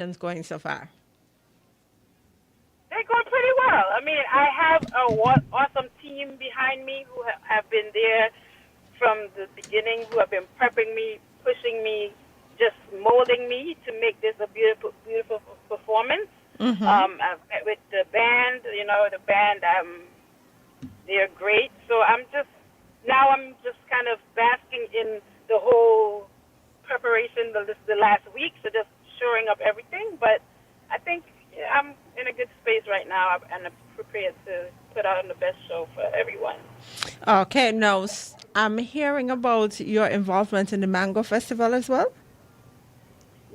It's going so far. They're going pretty well. I mean, I have a awesome team behind me who have been there from the beginning, who have been prepping me, pushing me, just molding me to make this a beautiful, beautiful performance. Mm-hmm. I've met with the band, the band, they're great. So I'm just kind of basking in the whole preparation the last week, so just shoring up everything. But I think I'm in a good space right now, and I'm prepared to put on the best show for everyone. Okay, now I'm hearing about your involvement in the Mango Festival as well.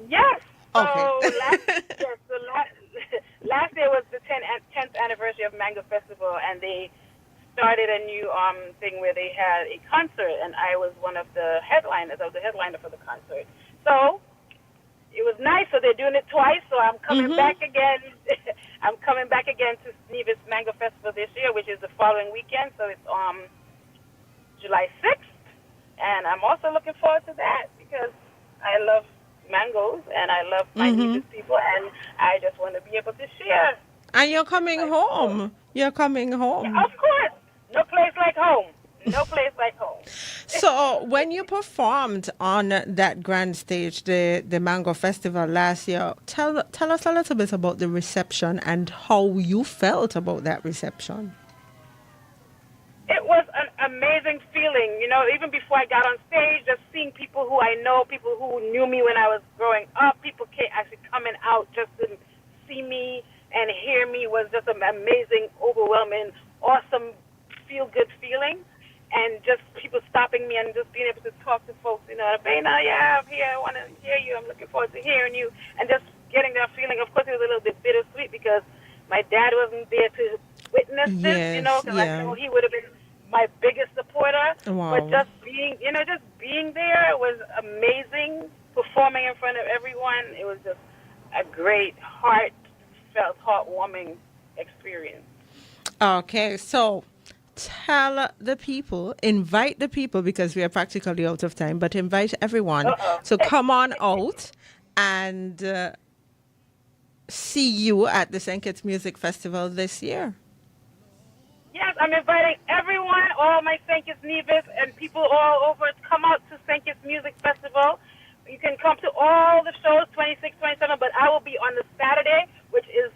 Yes. So Okay. last last year was the 10th anniversary of Mango Festival, and they started a new thing where they had a concert, and I was one of the headliners. I was the headliner for the concert. So it was nice. So they're doing it twice. So I'm coming Mm-hmm. back again. I'm coming back again to Nevis Mango Festival this year, which is the following weekend. So it's July 6th, and I'm also looking forward to that because I love mangoes and I love my Mm-hmm. Nevis people, and I just want to be able to share And you're with coming my people. home. You're coming Yeah, home. of course. No place like home. No place like home. So when you performed on that grand stage, the Mango Festival last year, tell us a little bit about the reception and how you felt about that reception. It was an amazing feeling, even before I got on stage, just seeing people who I know, people who knew me when I was growing up, people came actually coming out just to see me and hear me was just an amazing, overwhelming, awesome, feel good feeling. And just people stopping me and just being able to talk to folks, Bena, yeah, I'm here, I want to hear you, I'm looking forward to hearing you, and just getting that feeling. Of course, it was a little bit bittersweet because my dad wasn't there to witness this, Yes, because I yeah. know he would have been my biggest supporter. But Wow. just being there was amazing. Performing in front of everyone, it was just a great, heartfelt, heartwarming experience. Okay, so tell the people, invite the people because we are practically out of time, but invite everyone Uh oh. to come on out and see you at the St. Kitts Music Festival this year. Yes, I'm inviting everyone, all my St. Kitts Nevis and people all over to come out to St. Kitts Music Festival. You can come to all the shows, 26, 27, but I will be on the Saturday, which is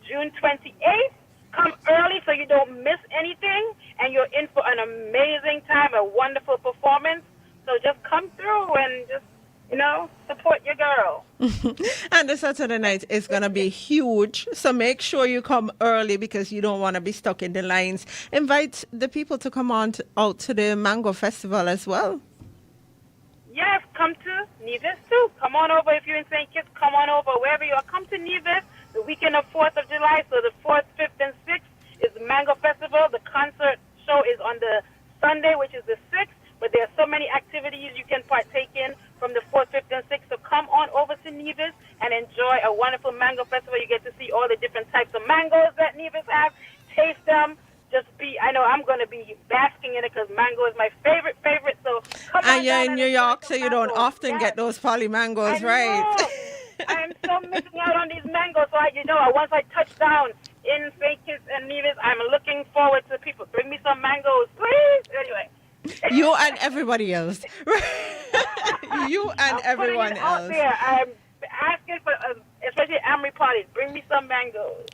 June 28th. Come early so you don't miss anything, and you're in for an amazing time, a wonderful performance. So just come through and just, support your girl. And the Saturday night is going to be huge. So make sure you come early because you don't want to be stuck in the lines. Invite the people to come on out to the Mango Festival as well. Yes, come to Nevis too. Come on over if you're in St. Kitts. Come on over wherever you are. Come to Nevis the weekend of 4th of July. So the 4th, 5th, and 6th is the Mango Festival. The concert show is on the Sunday, which is the 6th. But there are so many activities you can partake in from the 4th, 5th, and 6th. So come on over to Nevis and enjoy a wonderful mango festival. You get to see all the different types of mangoes that Nevis have. Taste them. I know I'm going to be basking in it because mango is my favorite. So come And on you're down in and New enjoy York, so some you don't mangoes. often Yes, get those poly I mangoes, right? know. I am so missing out on these mangoes. So once I touch down in St. Kitts and Nevis, I'm looking forward to people. Bring me some mangoes, please. Anyway. You and everybody else. You and I'm putting it everyone out else. there. I'm asking for, especially Amri parties, bring me some mangoes.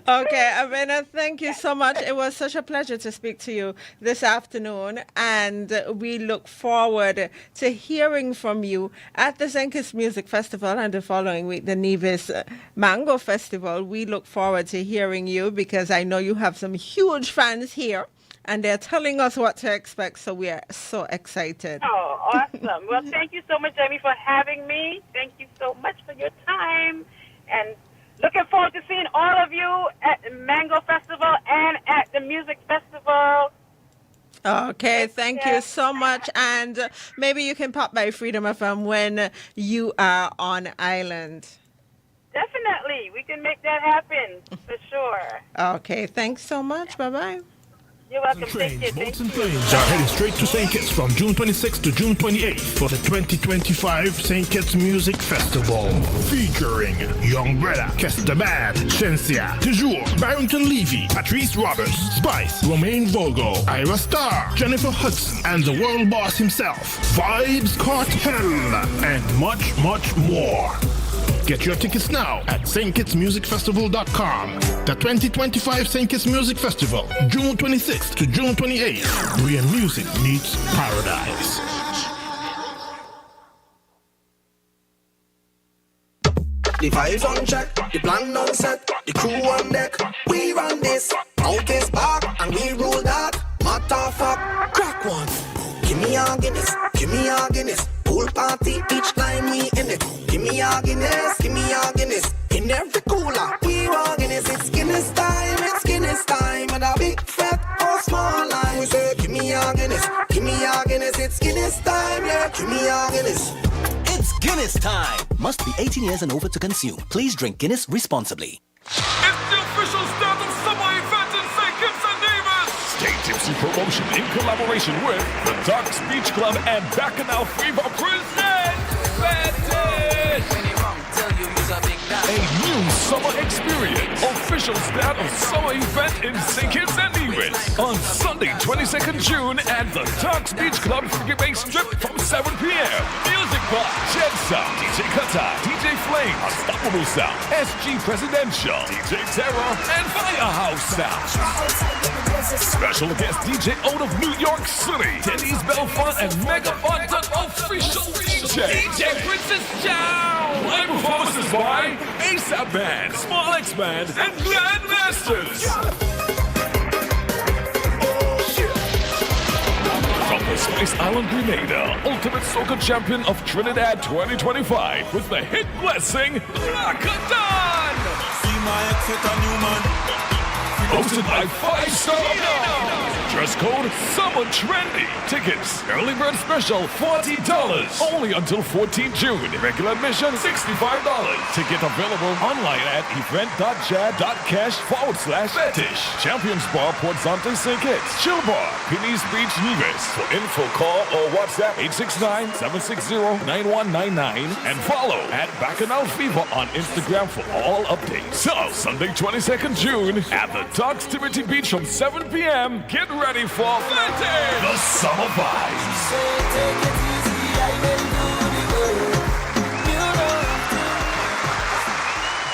Okay, Avena, thank you so much. It was such a pleasure to speak to you this afternoon, and we look forward to hearing from you at the Zenkis Music Festival and the following week, the Nevis Mango Festival. We look forward to hearing you because I know you have some huge fans here, and they're telling us what to expect, so we are so excited. Oh, awesome. Well, thank you so much, Jamie, for having me. Thank you so much for your time. And looking forward to seeing all of you at the Mango Festival and at the Music Festival. Okay, Take thank you care. so much. And maybe you can pop by Freedom FM when you are on island. Definitely. We can make that happen for sure. Okay, thanks so much. Bye bye. You're welcome. Thank you. Boats and planes are headed straight to St. Kitts from June 26th to June 28th for the 2025 St. Kitts Music Festival. Featuring Young Brother, Kester Bad, Shensia, Toujours, Barrington Levy, Patrice Roberts, Spice, Romaine Vogo, Ira Star, Jennifer Hudson, and the world boss himself, Vibes Cartel, and much, much more. Get your tickets now at stkitsmusicfestival.com. The 2025 St. Kitts Music Festival, June 26th to June 28th, where music meets paradise. The vibes on check, the plan on set, the crew on deck. We run this, out this park, and we rule that. Matter fuck, crack one. Give me a Guinness, give me a Guinness. Pool party each time we in it. Give me a Guinness, give me a Guinness. In every cooler, we want Guinness. It's Guinness time, it's Guinness time. And a big fat or small line. We say, give me a Guinness, give me a Guinness. It's Guinness time, yeah, give me a Guinness. It's Guinness time. Must be 18 years and over to consume. Please drink Guinness responsibly. It's the official start of summer event in St. Kitts and Nevis. Stay Tipsy Promotion in collaboration with the Ducks Beach Club and Bacchanal Fever present Fetish. A new summer experience. Official start of summer event in St. Kitts and Nevis on Sunday, 22nd June at the Ducks Beach Club Frigate Bay Strip from 7 p.m. Music by Jet Sound, DJ Kata, DJ Flame, Unstoppable Sound, SG Presidential, DJ Terror, and Firehouse Sound. Special guest DJ out of New York City, Denny's Belfont and Mega Fonton official DJ Princess Chow. Live performances by ASAP Band, Small X Band, and Grandmasters. From the Spice Island Grenada, Ultimate Soca Champion of Trinidad 2025 with the hit blessing, Rakadan. See my exit a new man. Hosted by 5-Star. Dress code Summer Trendy. Tickets early bird special $40. Only until 14 June. Regular admission $65. Ticket available online at event.jad.cash/fetish. Champions Bar, Port Zonte, St. Kitts. Chill Bar, Penny's Beach, Nevis. For info, call or WhatsApp 869-760-9199 and follow at Bacchanal Fever on Instagram for all updates. So Sunday 22nd June at the Ducks Timothy Beach from 7 p.m. Get ready for Fetish, the summer vibes.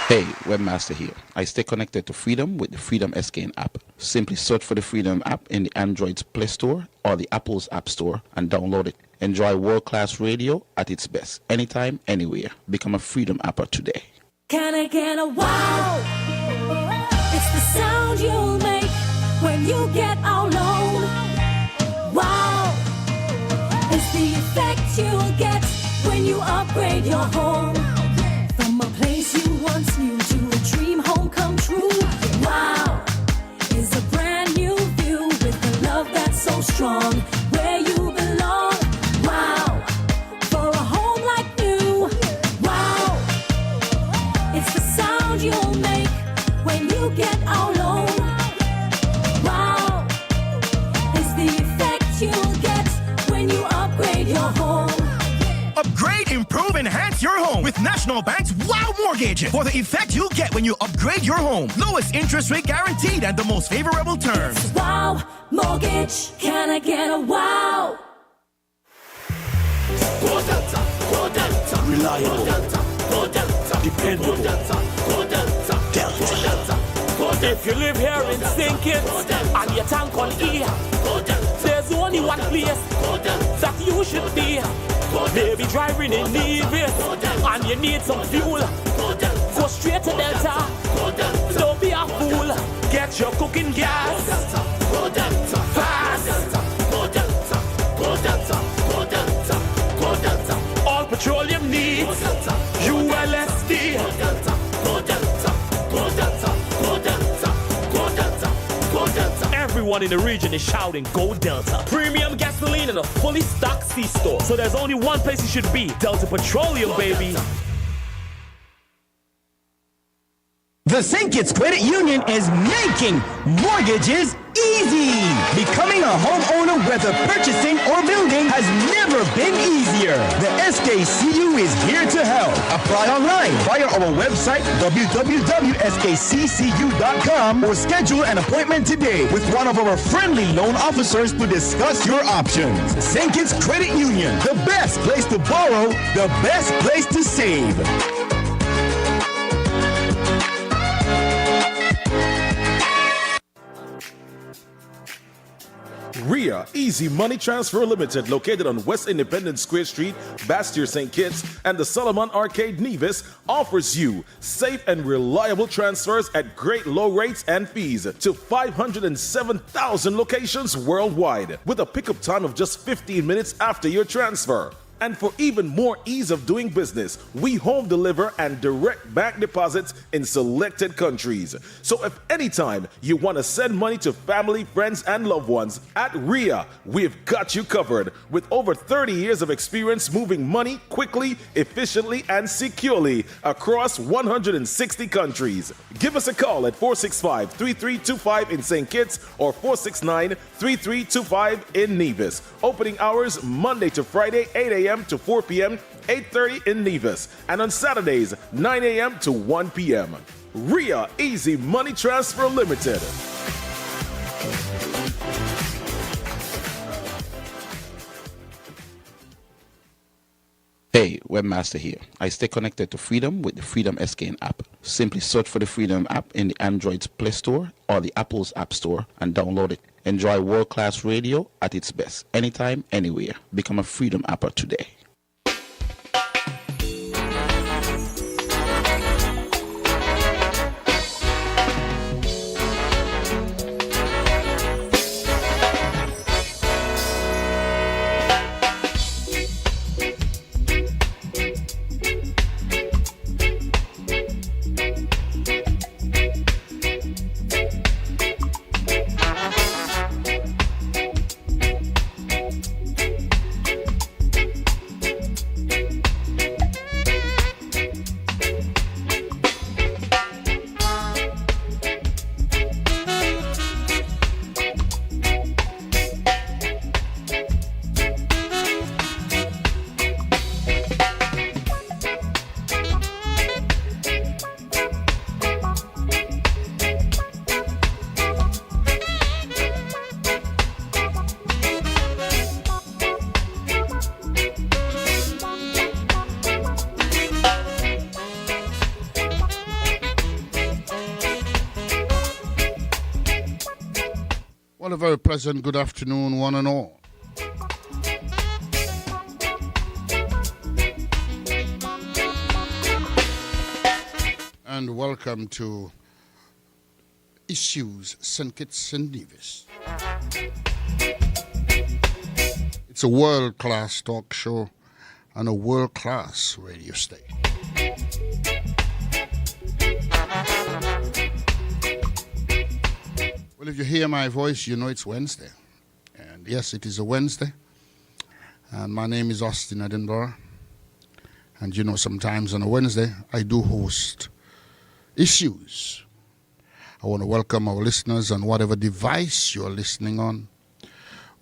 Hey, Webmaster here. I stay connected to Freedom with the Freedom SKN app. Simply search for the Freedom app in the Android's Play Store or the Apple's App Store and download it. Enjoy world-class radio at its best, anytime, anywhere. Become a Freedom apper today. Can I get a wow? It's the sound you'll make when you get out loud. Wow, it's the effect you'll get when you upgrade your home. From a place you once knew to a dream home come true. Wow, is a brand new view with the love that's so strong. Where you belong. Wow, for a home like new. Wow, it's the sound you'll make when you get out low. Wow, it's the effect you'll get when you upgrade your home. Upgrade, improve, enhance your home with National Bank's Wow Mortgage. For the effect you'll get when you upgrade your home. Lowest interest rate guaranteed and the most favorable terms. It's Wow Mortgage. Can I get a wow? Go Delta, go Delta. Reliable, go Delta. Dependable, go Delta. If you live here in St. Kitts and your tank on E, there's only one place that you should be. Maybe driving in Nevis and you need some fuel. Go straight to Delta. Don't be a fool. Get your cooking gas fast. All petroleum needs ULSD. Everyone in the region is shouting, Go Delta. Premium gasoline in a fully stocked C-store. So there's only one place you should be. Delta Petroleum, baby. The St. Kitts Credit Union is making mortgages easy. Becoming a homeowner, whether purchasing or building, has never been easier. The SKCU is here to help. Apply online via our website, www.skccu.com, or schedule an appointment today with one of our friendly loan officers to discuss your options. St. Kitts Credit Union, the best place to borrow, the best place to save. RIA Easy Money Transfer Limited, located on West Independence Square Street, Bastyr, St. Kitts, and the Solomon Arcade, Nevis, offers you safe and reliable transfers at great low rates and fees to 507,000 locations worldwide, with a pickup time of just 15 minutes after your transfer. And for even more ease of doing business, we home deliver and direct bank deposits in selected countries. So if anytime you want to send money to family, friends, and loved ones, at RIA, we've got you covered. With over 30 years of experience moving money quickly, efficiently, and securely across 160 countries. Give us a call at 465-3325 in St. Kitts or 469-3325 in Nevis. Opening hours Monday to Friday, 8 a.m. to 4 p.m., 8:30 in Nevis, and on Saturdays, 9 a.m. to 1 p.m. RIA Easy Money Transfer Limited. Hey, Webmaster here. I stay connected to Freedom with the Freedom SKN app. Simply search for the Freedom app in the Android's Play Store or the Apple's App Store and download it. Enjoy world-class radio at its best, anytime, anywhere. Become a Freedom apper today. Well, a very pleasant good afternoon, one and all. And welcome to Issues St. Kitts and Nevis. It's a world-class talk show and a world-class radio station. Well, if you hear my voice, you know it's Wednesday. And yes, it is a Wednesday. And my name is Austin Edinburgh. And you know, sometimes on a Wednesday, I do host issues. I want to welcome our listeners on whatever device you're listening on,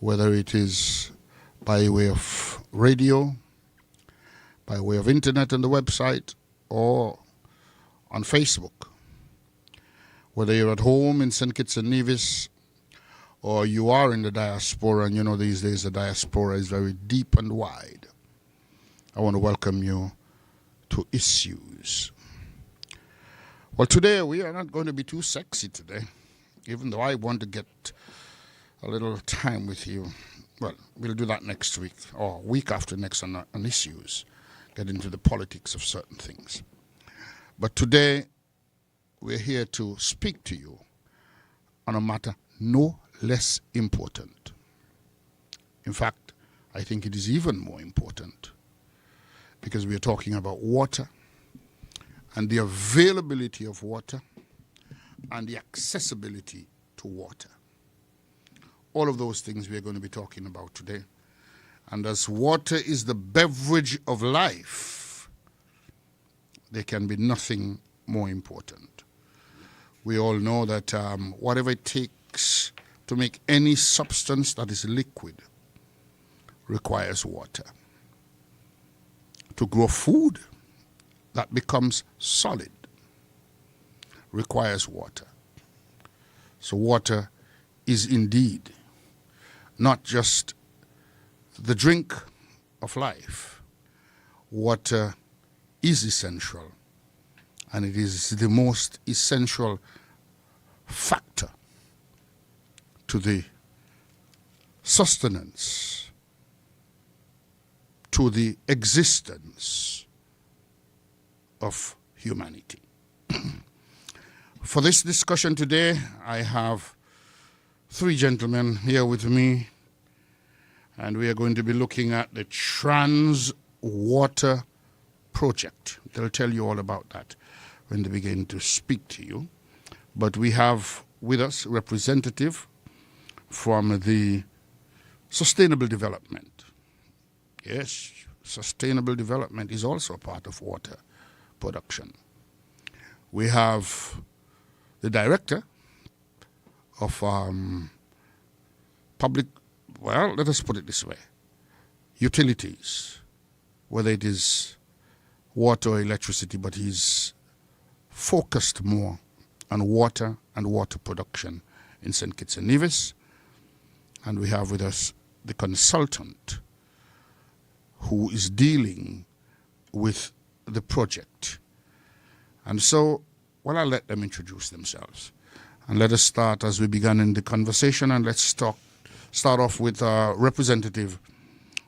whether it is by way of radio, by way of internet on the website, or on Facebook. Whether you're at home in St. Kitts and Nevis or you are in the diaspora, and you know these days the diaspora is very deep and wide, I want to welcome you to Issues. Well, today we are not going to be too sexy today, even though I want to get a little time with you. Well, we'll do that next week or week after next on Issues, get into the politics of certain things. But today, we're here to speak to you on a matter no less important. In fact, I think it is even more important because we are talking about water and the availability of water and the accessibility to water. All of those things we are going to be talking about today. And as water is the beverage of life, there can be nothing more important. We all know that whatever it takes to make any substance that is liquid requires water. To grow food that becomes solid requires water. So water is indeed not just the drink of life. Water is essential, and it is the most essential factor to the sustenance, to the existence of humanity. For this discussion today, I have three gentlemen here with me, and we are going to be looking at the Trans Water Project. They'll tell you all about that when they begin to speak to you. But we have with us a representative from the Sustainable Development. Yes, sustainable development is also a part of water production. We have the director of public, well, let us put it this way, utilities, whether it is water or electricity, but he's focused more on water and water production in St. Kitts and Nevis. And we have with us the consultant who is dealing with the project. And so, well, I'll let them introduce themselves. And let us start as we began in the conversation, and let's start off with a representative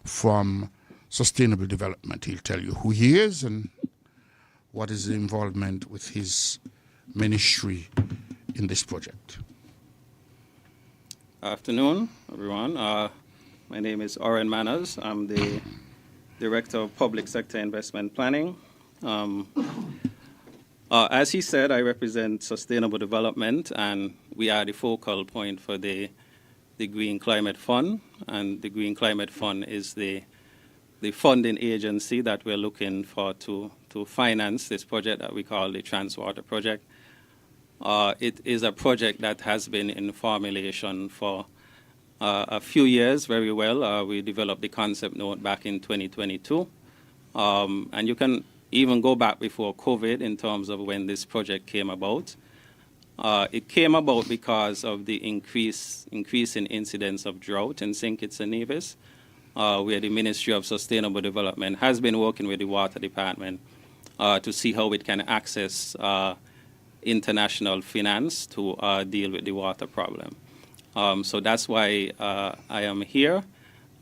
from Sustainable Development. He'll tell you who he is and what is the involvement with his ministry in this project. Afternoon, everyone. My name is Oren Manners. I'm the Director of Public Sector Investment Planning. As he said, I represent Sustainable Development, and we are the focal point for the Green Climate Fund. And the Green Climate Fund is the funding agency that we're looking for to finance this project that we call the Transwater Project. It is a project that has been in formulation for a few years very well. We developed the concept note back in 2022. And you can even go back before COVID in terms of when this project came about. It came about because of the increase in incidence of drought in St. Kitts and Nevis, where the Ministry of Sustainable Development has been working with the Water Department to see how it can access international finance to deal with the water problem. So that's why I am here.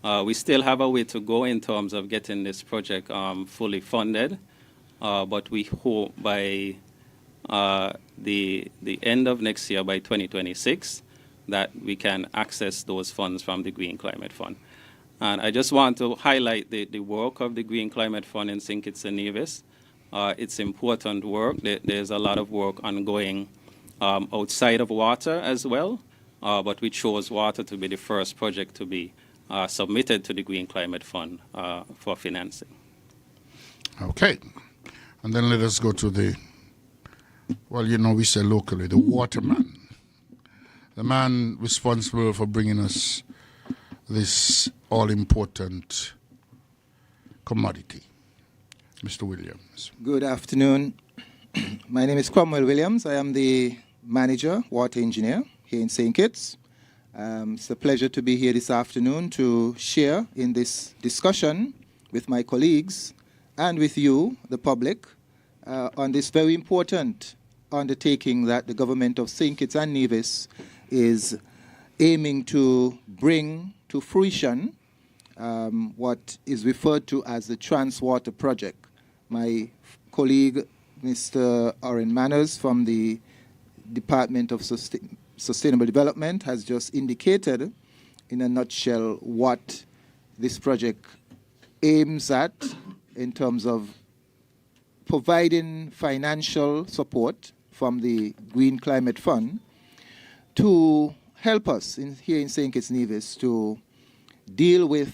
We still have a way to go in terms of getting this project fully funded, but we hope by the end of next year, by 2026, that we can access those funds from the Green Climate Fund. And I just want to highlight the work of the Green Climate Fund in St. Kitts and Nevis. It's important work. There's a lot of work ongoing outside of water as well, but we chose water to be the first project to be submitted to the Green Climate Fund for financing. Okay. And then let us go to the, well, you know, we say locally, the waterman. The man responsible for bringing us this all-important commodity. Mr. Williams. Good afternoon. My name is Cromwell Williams. I am the manager, water engineer here in St. Kitts. It's a pleasure to be here this afternoon to share in this discussion with my colleagues and with you, the public, on this very important undertaking that the government of St. Kitts and Nevis is aiming to bring to fruition, what is referred to as the Transwater Project. My colleague, Mr. Oren Manners from the Department of Sustainable Development, has just indicated in a nutshell what this project aims at in terms of providing financial support from the Green Climate Fund to help us here in St. Kitts Nevis to deal with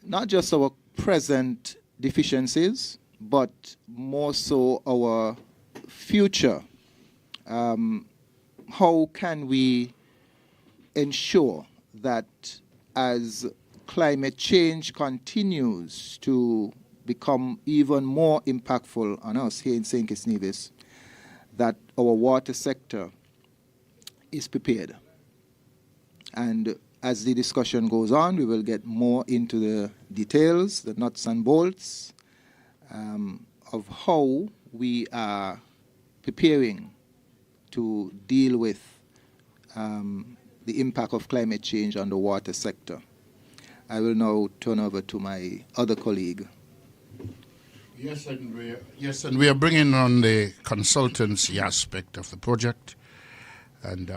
not just our present deficiencies, but more so our future how can we ensure that as climate change continues to become even more impactful on us here in St. Kitts Nevis, that our water sector is prepared. And as the discussion goes on, we will get more into the details, the nuts and bolts of how we are preparing to deal with the impact of climate change on the water sector. I will now turn over to my other colleague. Yes, and we are bringing on the consultancy aspect of the project, and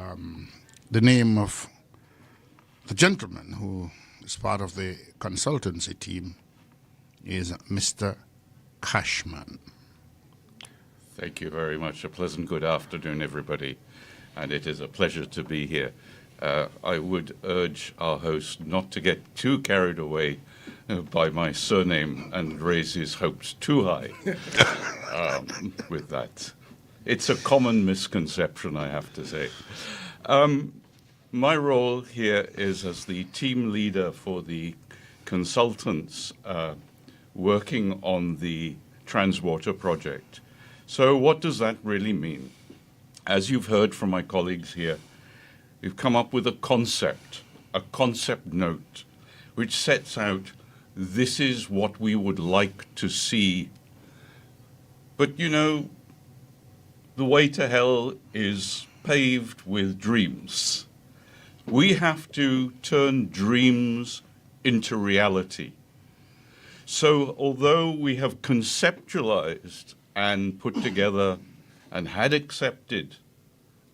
the name of the gentleman who is part of the consultancy team is Mr. Cashman. Thank you very much. A pleasant good afternoon, everybody, and it is a pleasure to be here. I would urge our host not to get too carried away by my surname and raise his hopes too high with that. It's a common misconception, I have to say. My role here is as the team leader for the consultants working on the Transwater project. So what does that really mean? As you've heard from my colleagues here, we've come up with a concept note, which sets out this is what we would like to see. But you know, the way to hell is paved with dreams. We have to turn dreams into reality. So although we have conceptualized and put together and had accepted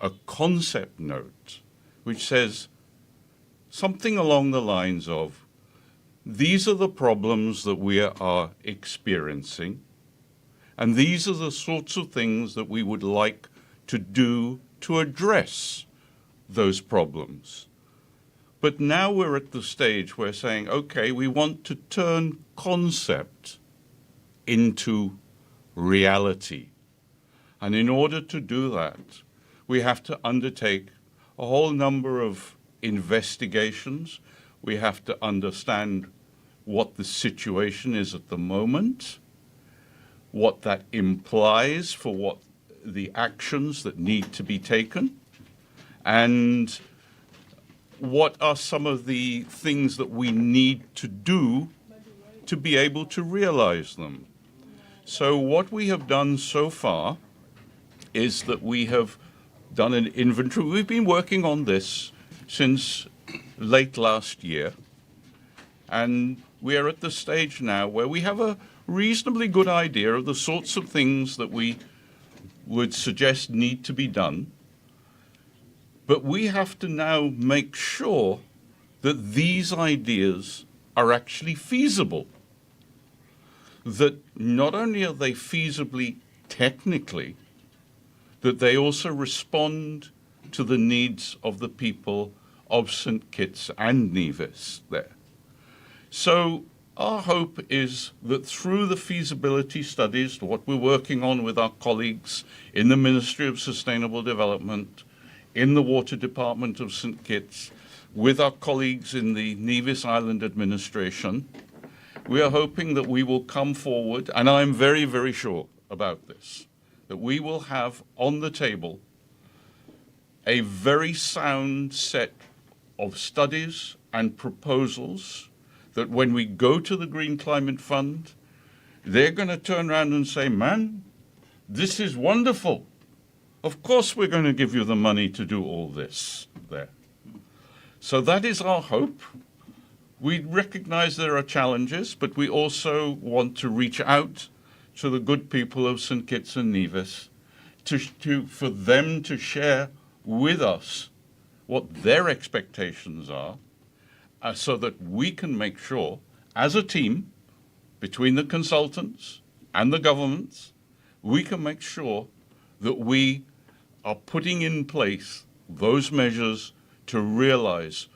a concept note which says something along the lines of, these are the problems that we are experiencing, and these are the sorts of things that we would like to do to address those problems. But now we're at the stage where we're saying, okay, we want to turn concept into reality. And in order to do that, we have to undertake a whole number of investigations. We have to understand what the situation is at the moment, what that implies for what the actions that need to be taken, and what are some of the things that we need to do to be able to realize them. So what we have done so far is that we have done an inventory. We've been working on this since late last year, and we are at the stage now where we have a reasonably good idea of the sorts of things that we would suggest need to be done. But we have to now make sure that these ideas are actually feasible. That not only are they feasibly technically, that they also respond to the needs of the people of St. Kitts and Nevis there. So our hope is that through the feasibility studies, what we're working on with our colleagues in the Ministry of Sustainable Development, in the Water Department of St. Kitts, with our colleagues in the Nevis Island Administration, we are hoping that we will come forward, and I'm very, very sure about this, that we will have on the table a very sound set of studies and proposals that when we go to the Green Climate Fund, they're going to turn around and say, man, this is wonderful. Of course we're going to give you the money to do all this there. So that is our hope. We recognize there are challenges, but we also want to reach out to the good people of St. Kitts and Nevis for them to share with us what their expectations are, so that we can make sure, as a team, between the consultants and the governments, we can make sure that we are putting in place those measures to realize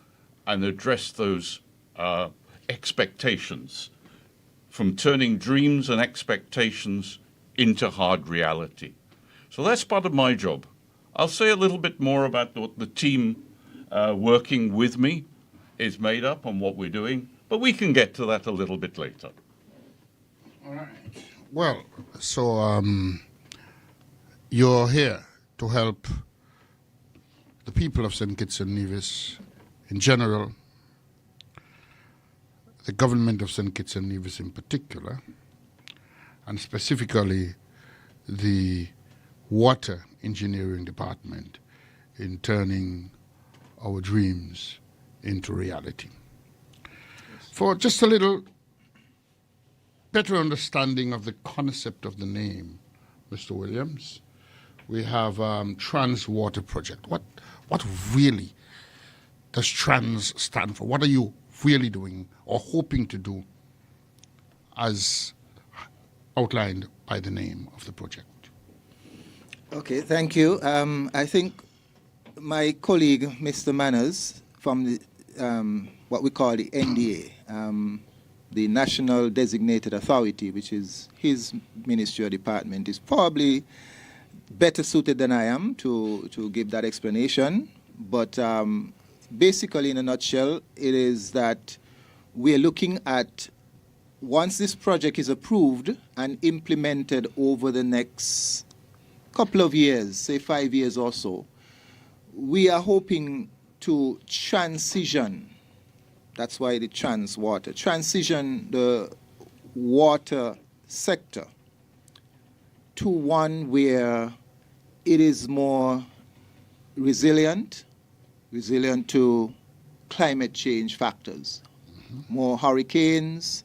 and address those expectations, from turning dreams and expectations into hard reality. So that's part of my job. I'll say a little bit more about what the team working with me is made up and what we're doing, but we can get to that a little bit later. All right. Well, so you're here to help the people of St. Kitts and Nevis in general, the government of St. Kitts and Nevis in particular, and specifically the water engineering department in turning our dreams into reality. For just a little better understanding of the concept of the name, Mr. Williams, we have Trans Water Project. What really does trans stand for? What are you really doing or hoping to do as outlined by the name of the project? Okay, thank you. I think my colleague, Mr. Manners, from the, what we call the NDA, the National Designated Authority, which is his ministry or department, is probably better suited than I am to give that explanation. But basically, in a nutshell, it is that we're looking at, once this project is approved and implemented over the next couple of years, say 5 years or so, we are hoping to transition, that's why the trans water, transition the water sector to one where it is more resilient to climate change factors, more hurricanes,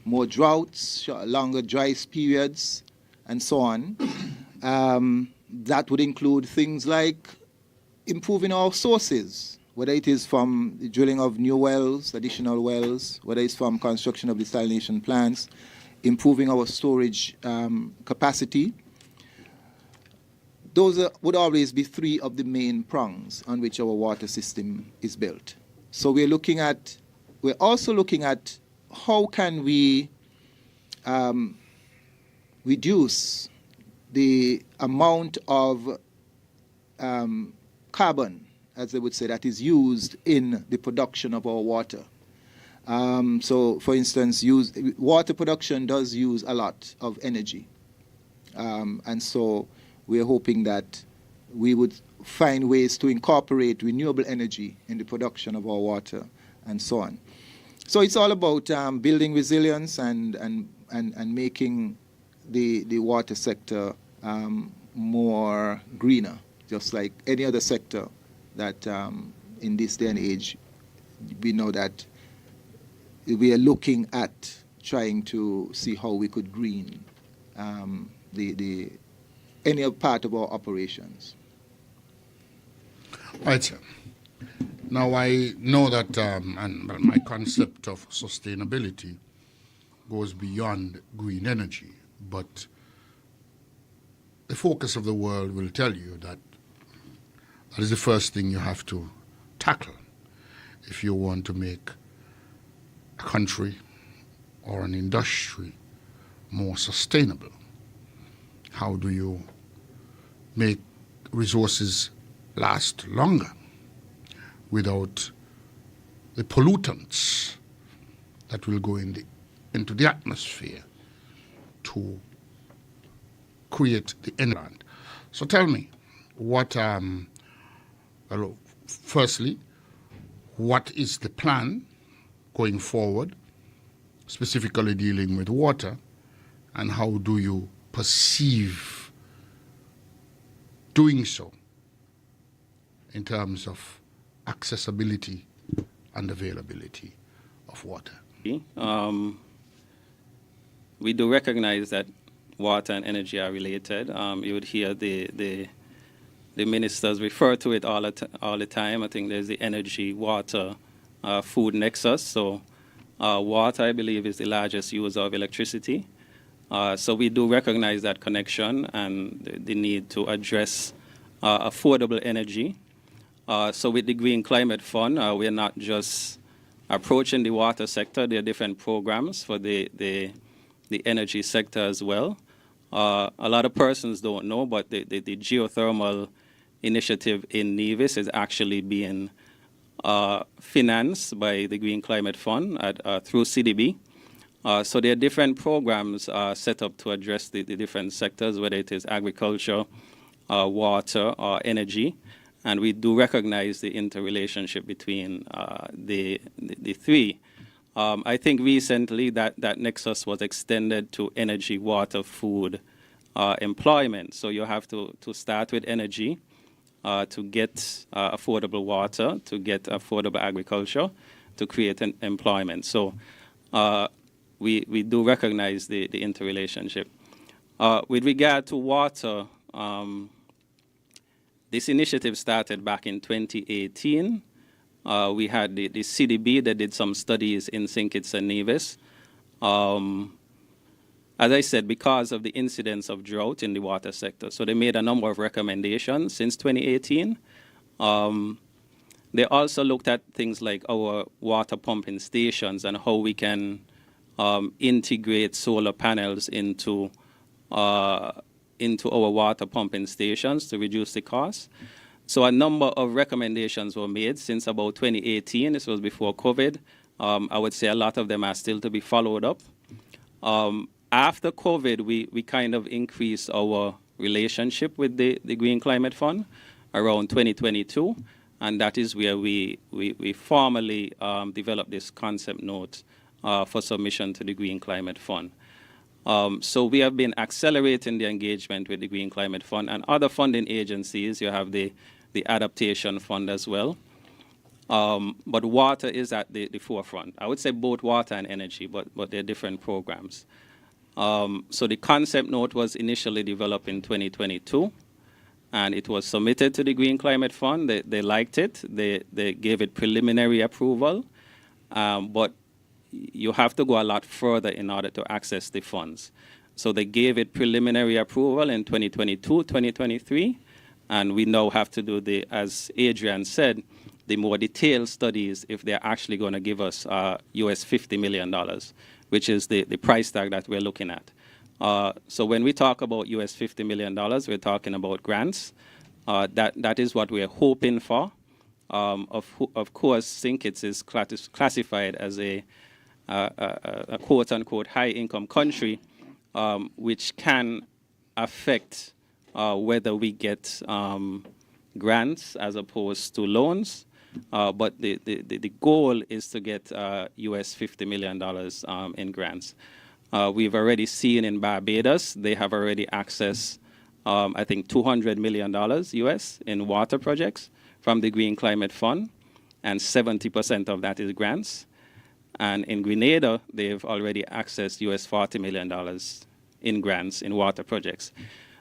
more droughts, longer dry periods, and so on. That would include things like improving our sources, whether it is from the drilling of new wells, additional wells, whether it's from construction of desalination plants, improving our storage capacity. Those would always be three of the main prongs on which our water system is built. So we're also looking at how can we reduce the amount of carbon, as they would say, that is used in the production of our water. So, for instance, water production does use a lot of energy. And so we're hoping that we would find ways to incorporate renewable energy in the production of our water and so on. So it's all about building resilience and making the water sector more greener, just like any other sector that in this day and age, we know that we are looking at trying to see how we could green any part of our operations. Right, sir. Now I know that and my concept of sustainability goes beyond green energy, but the focus of the world will tell you that that is the first thing you have to tackle if you want to make a country or an industry more sustainable. How do you make resources last longer without the pollutants that will go into the atmosphere to create the environment? So tell me, firstly, what is the plan going forward, specifically dealing with water, and how do you perceive doing so in terms of accessibility and availability of water? We do recognize that water and energy are related. You would hear the ministers refer to it all the time. I think there's the energy, water, food nexus. So water, I believe, is the largest user of electricity. So we do recognize that connection and the need to address affordable energy. So with the Green Climate Fund, we're not just approaching the water sector. There are different programs for the energy sector as well. A lot of persons don't know, but the geothermal initiative in Nevis is actually being financed by the Green Climate Fund through CDB. So there are different programs set up to address the different sectors, whether it is agriculture, water, or energy. And we do recognize the interrelationship between the three. I think recently that nexus was extended to energy, water, food, employment. So you have to start with energy to get affordable water, to get affordable agriculture, to create an employment. So we do recognize the interrelationship. With regard to water, this initiative started back in 2018. We had the CDB that did some studies in St. Kitts and Nevis. As I said, because of the incidence of drought in the water sector. So they made a number of recommendations since 2018. They also looked at things like our water pumping stations and how we can integrate solar panels into our water pumping stations to reduce the cost. So a number of recommendations were made since about 2018. This was before COVID. I would say a lot of them are still to be followed up. After COVID, we kind of increased our relationship with the Green Climate Fund around 2022, and that is where we formally developed this concept note for submission to the Green Climate Fund. So we have been accelerating the engagement with the Green Climate Fund and other funding agencies. You have the Adaptation Fund as well. But water is at the forefront. I would say both water and energy, but they're different programs. So the concept note was initially developed in 2022, and it was submitted to the Green Climate Fund. They liked it. They gave it preliminary approval, but you have to go a lot further in order to access the funds. So they gave it preliminary approval in 2022, 2023, and we now have to do as Adrian said, the more detailed studies if they're actually going to give us US $50 million, which is the price tag that we're looking at. So when we talk about US $50 million, we're talking about grants. That is what we're hoping for. Of course, St. Kitts is classified as a quote-unquote high-income country, which can affect whether we get grants as opposed to loans. But the goal is to get US $50 million in grants. We've already seen in Barbados, they have already accessed, I think, $200 million US in water projects from the Green Climate Fund, and 70% of that is grants. And in Grenada, they've already accessed US $40 million in grants in water projects.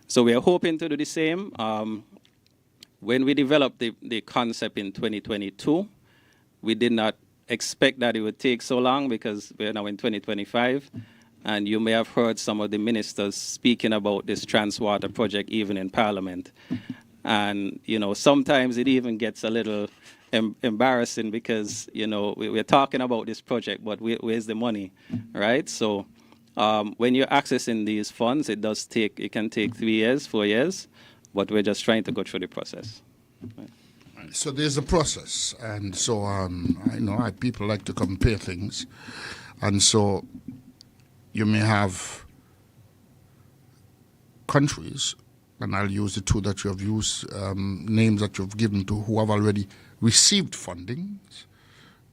So we are hoping to do the same. When we developed the concept in 2022, we did not expect that it would take so long because we're now in 2025. And you may have heard some of the ministers speaking about this Transwater project even in Parliament. And, sometimes it even gets a little embarrassing because, we're talking about this project, but where's the money, right? So when you're accessing these funds, it can take 3 years, 4 years, but we're just trying to go through the process. So there's a process, and so I know people like to compare things, and so you may have countries, and I'll use the two that you have used, names that you've given to who have already received funding,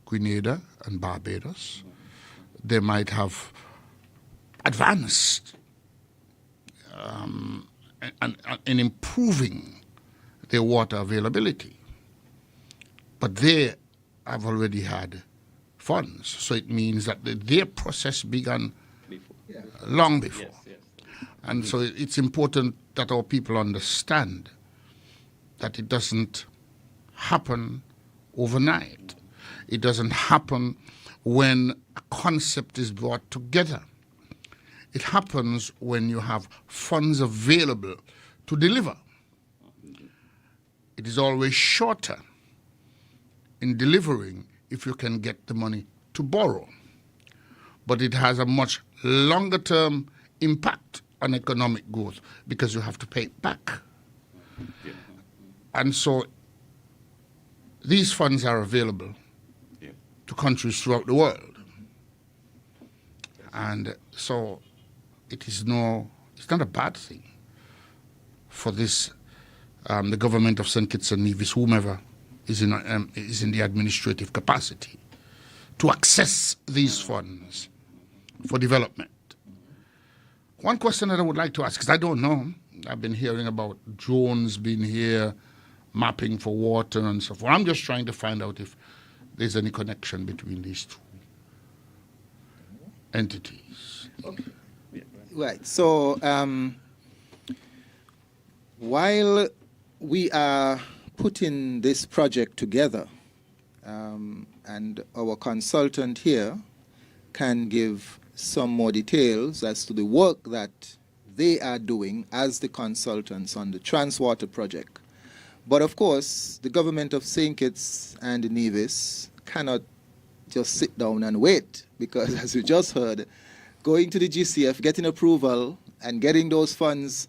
Grenada and Barbados. They might have advanced in improving their water availability, but they have already had funds. So it means that their process began long before. Yes. And so it's important that our people understand that it doesn't happen overnight. It doesn't happen when a concept is brought together. It happens when you have funds available to deliver. It is always shorter in delivering if you can get the money to borrow. But it has a much longer term impact an economic growth because you have to pay it back. And so these funds are available to countries throughout the world. And so it's not a bad thing for this, the government of St. Kitts and Nevis, whomever is in the administrative capacity, to access these funds for development. One question that I would like to ask, because I don't know, I've been hearing about drones being here, mapping for water and so forth. I'm just trying to find out if there's any connection between these two entities. Okay. Right. So while we are putting this project together, and our consultant here can give some more details as to the work that they are doing as the consultants on the Transwater project. But of course, the government of St. Kitts and Nevis cannot just sit down and wait, because as we just heard, going to the GCF, getting approval, and getting those funds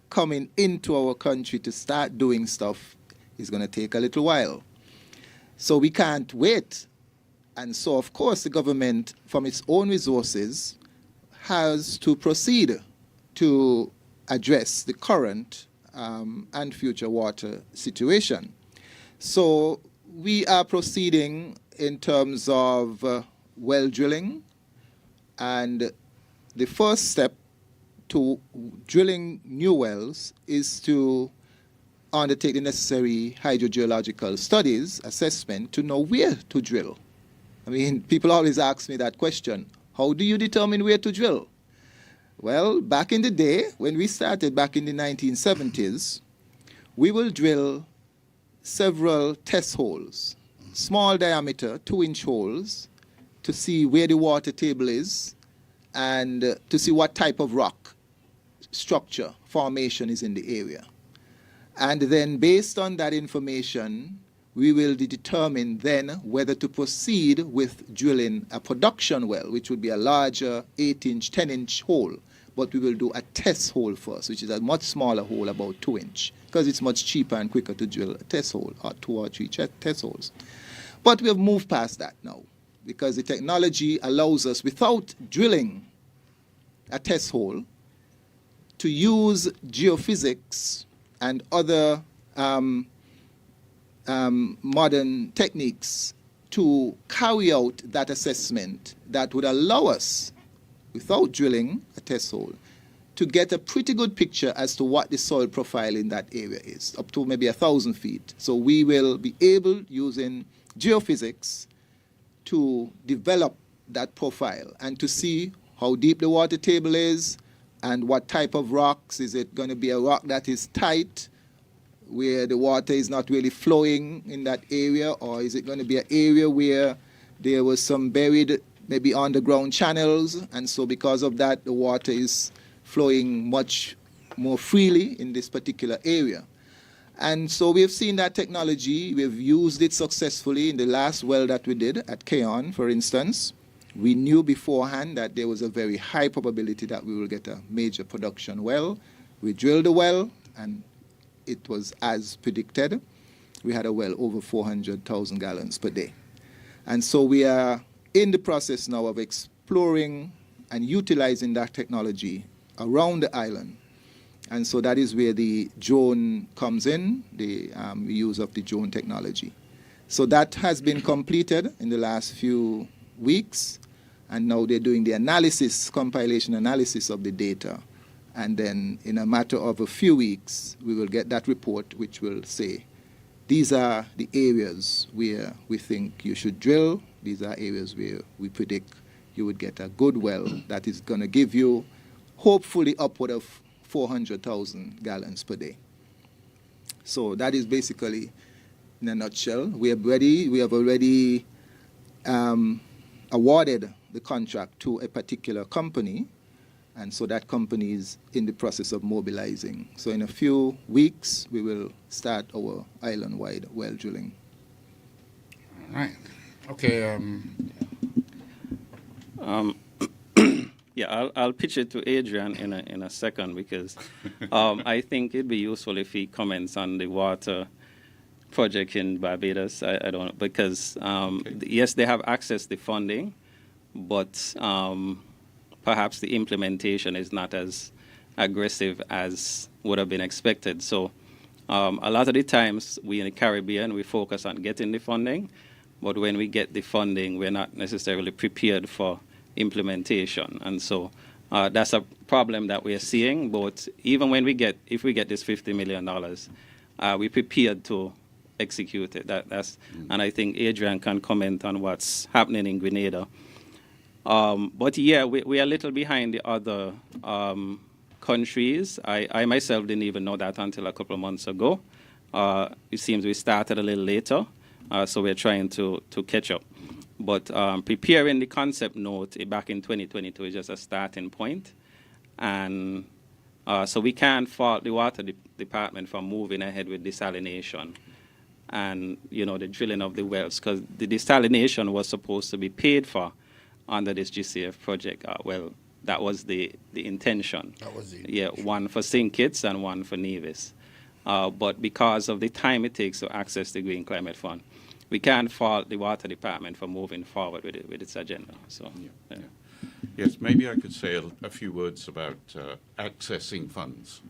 coming into our country to start doing stuff is going to take a little while. So we can't wait. And so, of course, the government, from its own resources, has to proceed to address the current and future water situation. So we are proceeding in terms of well drilling, and the first step to drilling new wells is to undertake the necessary hydrogeological studies, assessment, to know where to drill. I mean, people always ask me that question, how do you determine where to drill? Well, back in the day, when we started back in the 1970s, we will drill several test holes, small diameter, 2-inch holes, to see where the water table is and to see what type of rock structure, formation is in the area. And then based on that information, we will determine then whether to proceed with drilling a production well, which would be a larger 8-inch, 10-inch hole. But we will do a test hole first, which is a much smaller hole, about 2-inch, because it's much cheaper and quicker to drill a test hole, or 2 or 3 test holes. But we have moved past that now, because the technology allows us, without drilling a test hole, to use geophysics and other modern techniques to carry out that assessment that would allow us, without drilling a test hole, to get a pretty good picture as to what the soil profile in that area is, up to maybe 1,000 feet. So we will be able, using geophysics, to develop that profile and to see how deep the water table is and what type of rocks. Is it going to be a rock that is tight, where the water is not really flowing in that area, or is it going to be an area where there was some buried, maybe underground channels, and so because of that, the water is flowing much more freely in this particular area. And so we have seen that technology. We have used it successfully in the last well that we did at SKN, for instance. We knew beforehand that there was a very high probability that we will get a major production well. We drilled the well, and it was as predicted. We had a well over 400,000 gallons per day. And so we are in the process now of exploring and utilizing that technology around the island. And so that is where the drone comes in, the use of the drone technology. So that has been completed in the last few weeks, and now they're doing the analysis, compilation analysis of the data. And then in a matter of a few weeks, we will get that report which will say, these are the areas where we think you should drill. These are areas where we predict you would get a good well that is going to give you hopefully upward of 400,000 gallons per day. So that is basically, in a nutshell, we have already awarded the contract to a particular company, and so that company is in the process of mobilizing. So in a few weeks, we will start our island-wide well drilling. All right. Okay. Yeah, I'll pitch it to Adrian in a second because I think it'd be useful if he comments on the water project in Barbados. I don't know, because yes, they have access to funding, but perhaps the implementation is not as aggressive as would have been expected. So a lot of the times we in the Caribbean, we focus on getting the funding, but when we get the funding, we're not necessarily prepared for implementation. And so that's a problem that we're seeing. But even when if we get this $50 million, we're prepared to execute it. And I think Adrian can comment on what's happening in Grenada. But yeah, we are a little behind the other countries. I myself didn't even know that until a couple of months ago. It seems we started a little later, so we're trying to catch up. But preparing the concept note back in 2022 is just a starting point. And so we can't fault the water department for moving ahead with desalination and, the drilling of the wells, because the desalination was supposed to be paid for under this GCF project. Well, that was the intention. That was the intention. Yeah, one for St. Kitts and one for Nevis. But because of the time it takes to access the Green Climate Fund, we can't fault the water department for moving forward with its agenda. So, yeah. Yes, maybe I could say a few words about accessing funds,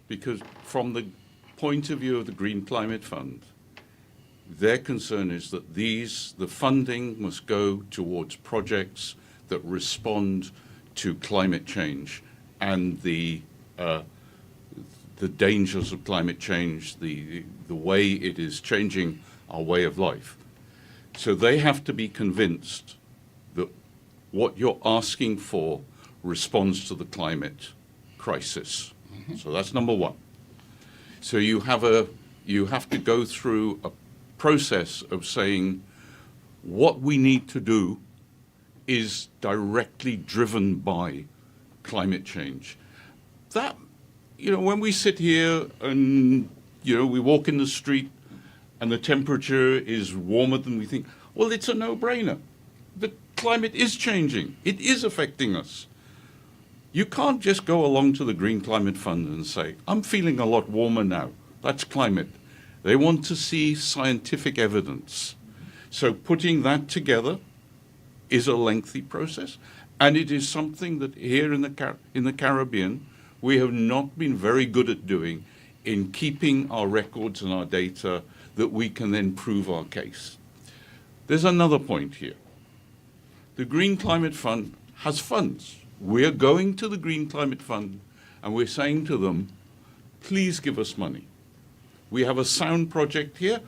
because from the point of view of the Green Climate Fund, their concern is that the funding must go towards projects that respond to climate change and the dangers of climate change, the way it is changing our way of life. So they have to be convinced that what you're asking for responds to the climate crisis. Mm-hmm. So that's number one. So you have to go through a process of saying what we need to do is directly driven by climate change. That, when we sit here and, we walk in the street and the temperature is warmer than we think, well, it's a no-brainer. The climate is changing. It is affecting us. You can't just go along to the Green Climate Fund and say, I'm feeling a lot warmer now. That's climate. They want to see scientific evidence. So putting that together is a lengthy process, and it is something that here in the Caribbean we have not been very good at doing, in keeping our records and our data that we can then prove our case. There's another point here. The Green Climate Fund has funds. We're going to the Green Climate Fund and we're saying to them, please give us money. We have a sound project here.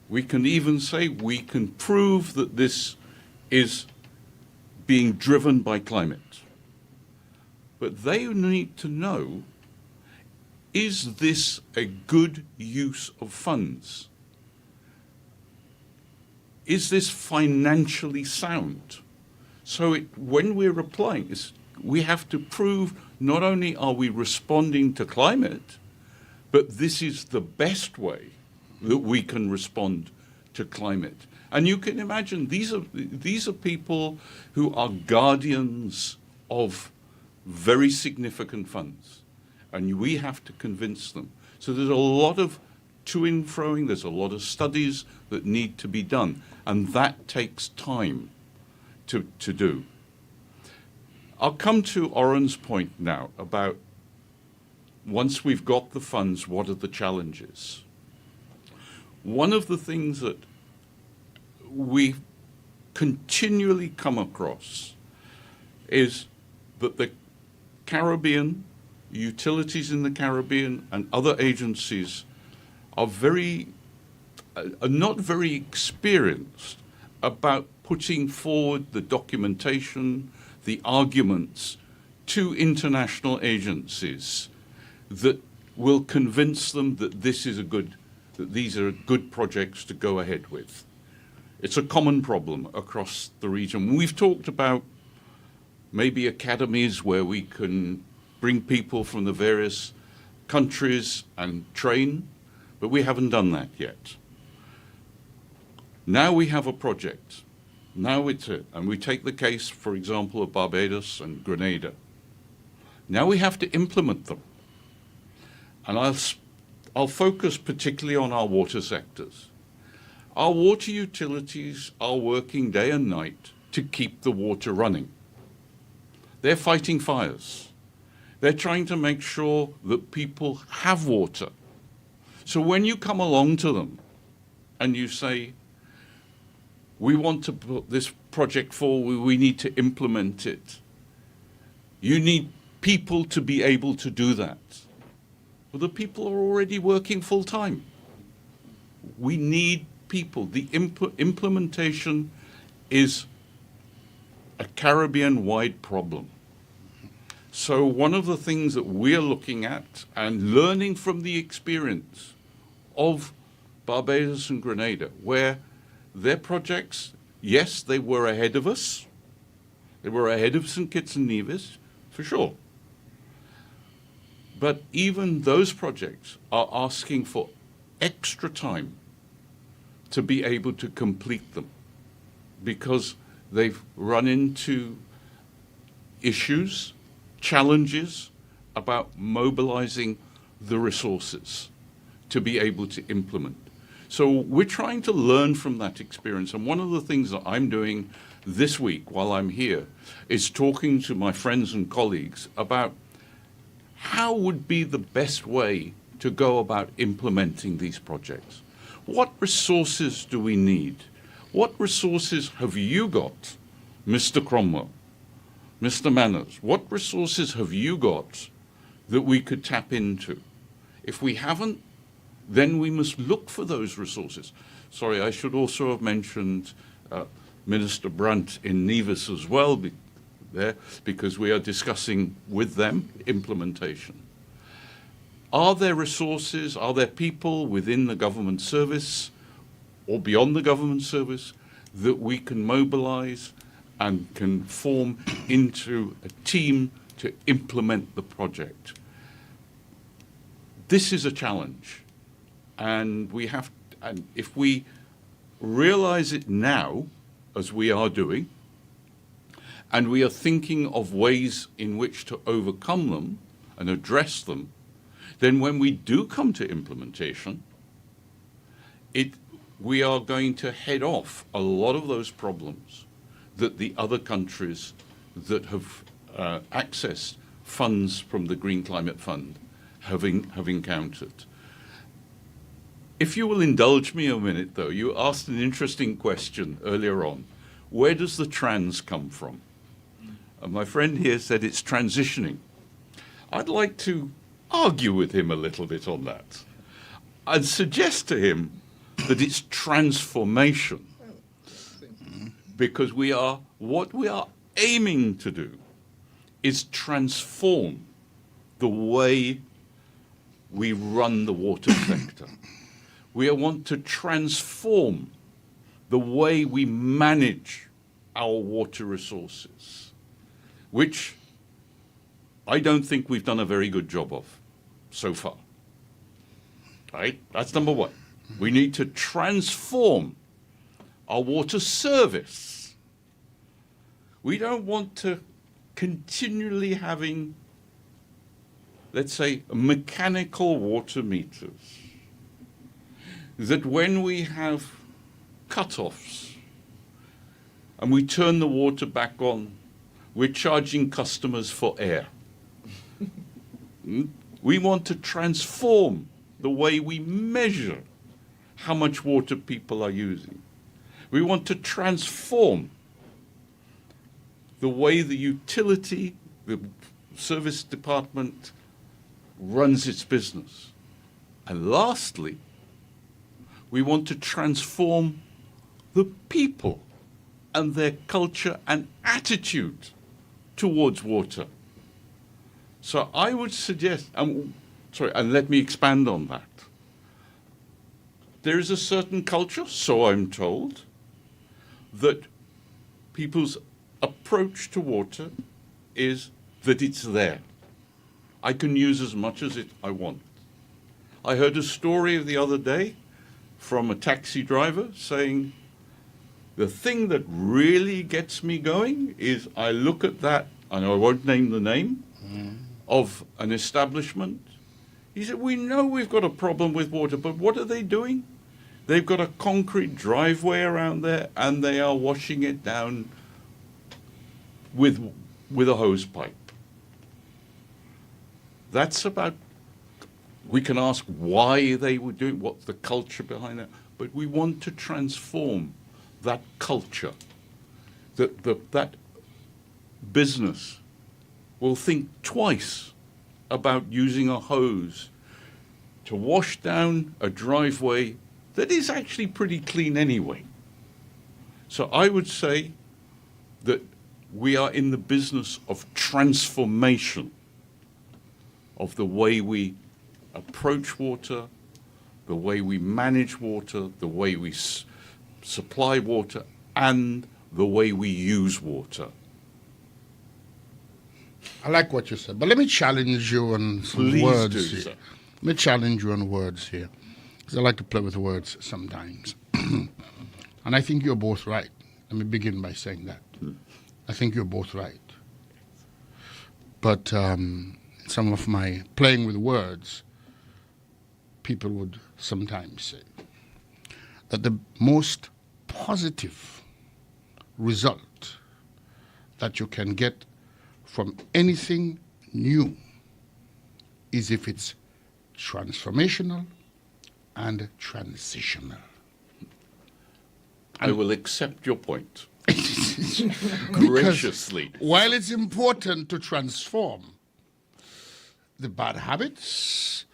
We can even say we can prove that this is being driven by climate. But they need to know, is this a good use of funds? Is this financially sound? So when we're applying, we have to prove not only are we responding to climate, but this is the best way that we can respond to climate. And you can imagine these are people who are guardians of very significant funds, and we have to convince them. So there's a lot of to and froing, there's a lot of studies that need to be done, and that takes time to do. I'll come to Oren's point now about once we've got the funds, what are the challenges? One of the things that we continually come across is that the Caribbean, utilities in the Caribbean and other agencies are not very experienced about putting forward the documentation, the arguments to international agencies that will convince them that these are good projects to go ahead with. It's a common problem across the region. We've talked about maybe academies where we can bring people from the various countries and train, but we haven't done that yet. Now we have a project Now and we take the case, for example, of Barbados and Grenada. Now we have to implement them. And I'll focus particularly on our water sectors. Our water utilities are working day and night to keep the water running. They're fighting fires. They're trying to make sure that people have water. So when you come along to them and you say, we want to put this project forward, we need to implement it, you need people to be able to do that. Well, the people are already working full time. We need people. The implementation is a Caribbean-wide problem. So one of the things that we're looking at and learning from the experience of Barbados and Grenada, where their projects, yes, they were ahead of us. They were ahead of St. Kitts and Nevis, for sure. But even those projects are asking for extra time to be able to complete them because they've run into issues, challenges about mobilizing the resources to be able to implement. So we're trying to learn from that experience. And one of the things that I'm doing this week while I'm here is talking to my friends and colleagues about how would be the best way to go about implementing these projects. What resources do we need? What resources have you got, Mr. Cromwell, Mr. Manners? What resources have you got that we could tap into? If we haven't, then we must look for those resources. Sorry, I should also have mentioned Minister Brunt in Nevis as well, because we are discussing with them implementation. Are there resources, are there people within the government service or beyond the government service that we can mobilize and can form into a team to implement the project? This is a challenge, and if we realize it now, as we are doing, and we are thinking of ways in which to overcome them and address them, then when we do come to implementation, we are going to head off a lot of those problems that the other countries that have accessed funds from the Green Climate Fund have encountered. If you will indulge me a minute, though, you asked an interesting question earlier on. Where does the trans come from? My friend here said it's transitioning. I'd like to argue with him a little bit on that. I'd suggest to him that it's transformation, because what we are aiming to do is transform the way we run the water sector. We want to transform the way we manage our water resources, which I don't think we've done a very good job of so far. Right? That's number one. We need to transform our water service. We don't want to continually having, let's say, mechanical water meters. That when we have cut-offs and we turn the water back on, we're charging customers for air. We want to transform the way we measure how much water people are using. We want to transform the way the utility, the service department runs its business. And lastly, we want to transform the people and their culture and attitude towards water. So I would suggest, and let me expand on that. There is a certain culture, so I'm told, that people's approach to water is that it's there. I can use as much as I want. I heard a story the other day from a taxi driver saying, The thing that really gets me going is I look at that, and I won't name the name, of an establishment. He said, we know we've got a problem with water, but what are they doing? They've got a concrete driveway around there, and they are washing it down with a hose pipe. That's about, we can ask why they were doing, what's the culture behind that, but we want to transform that culture, that business will think twice about using a hose to wash down a driveway that is actually pretty clean anyway. So I would say that we are in the business of transformation of the way we approach water, the way we manage water, the way we supply water, and the way we use water. I like what you said, but let me challenge you on some Please words do, here. sir. Let me challenge you on words here, because I like to play with words sometimes. And I think you're both right. Let me begin by saying that. I think you're both right. But some of my playing with words, people would sometimes say that the most positive result that you can get from anything new is if it's transformational and transitional. I will accept your point. Graciously. While it's important to transform the bad habits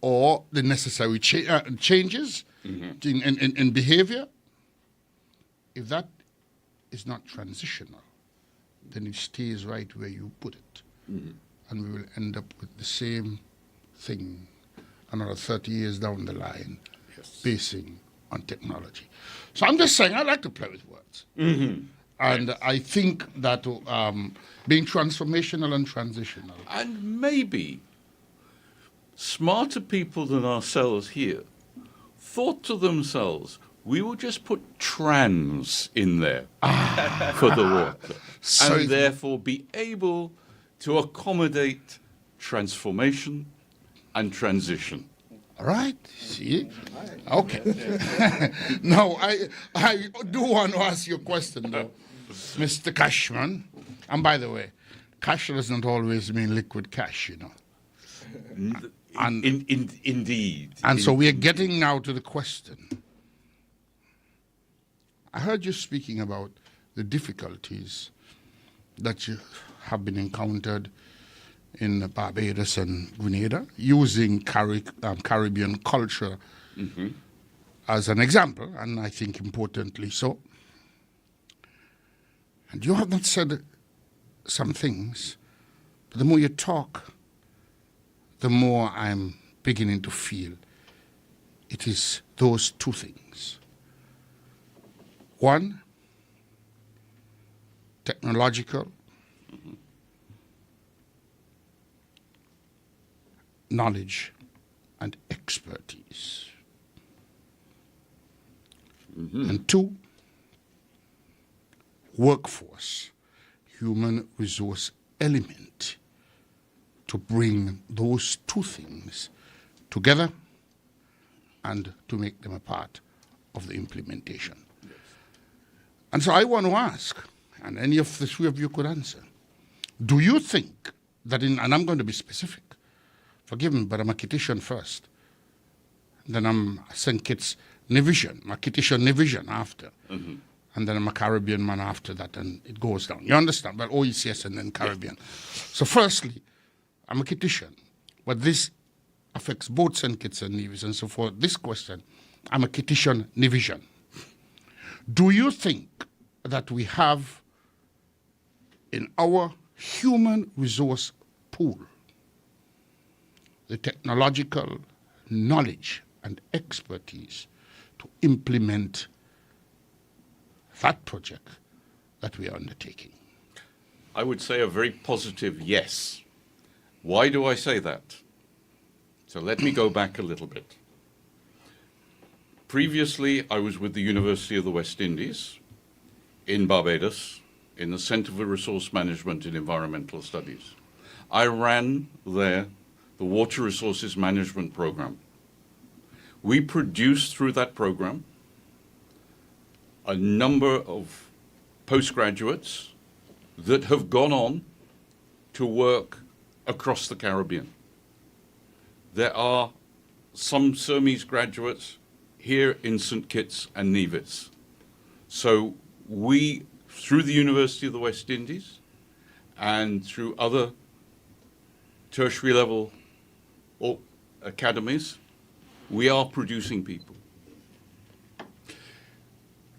or the necessary changes in behavior, if that is not transitional, then it stays right where you put it. And we will end up with the same thing another 30 years down the line, basing on technology. So I'm just saying, I like to play with words. And I think that being transformational and transitional. And maybe smarter people than ourselves here thought to themselves, we will just put trans in there for the water, So and therefore be able to accommodate transformation and transition. All right, see? Okay. Now, I do want to ask you a question, though, Mr. Cashman. And by the way, cash doesn't always mean liquid cash, you know. Indeed. And so we're getting now to the question. I heard you speaking about the difficulties that you have been encountered in Barbados and Grenada, using Caribbean culture as an example, and I think importantly so. And you have not said some things, but the more you talk, the more I'm beginning to feel it is those two things. One, technological knowledge and expertise. And two, workforce, human resource element to bring those two things together and to make them a part of the implementation. And so I want to ask, and any of the three of you could answer, do you think that and I'm going to be specific, forgive me, but I'm a Kittitian first, then I'm a St. Kitts Nivision, a Kittitian Nivision after, and then I'm a Caribbean man after that, and it goes down. You understand? Well, OECS and then Caribbean. So firstly, I'm a Kittitian, but this affects both St. Kitts and Nevis, and so for this question, I'm a Kittitian Nivision. Do you think that we have in our human resource pool the technological knowledge and expertise to implement that project that we are undertaking? I would say a very positive yes. Why do I say that? So let me go back a little bit. Previously, I was with the University of the West Indies, in Barbados in the Center for Resource Management and Environmental Studies. I ran there the Water Resources Management Program. We produced through that program a number of postgraduates that have gone on to work across the Caribbean. There are some Surmese graduates here in St. Kitts and Nevis. So we, through the University of the West Indies and through other tertiary level academies, we are producing people.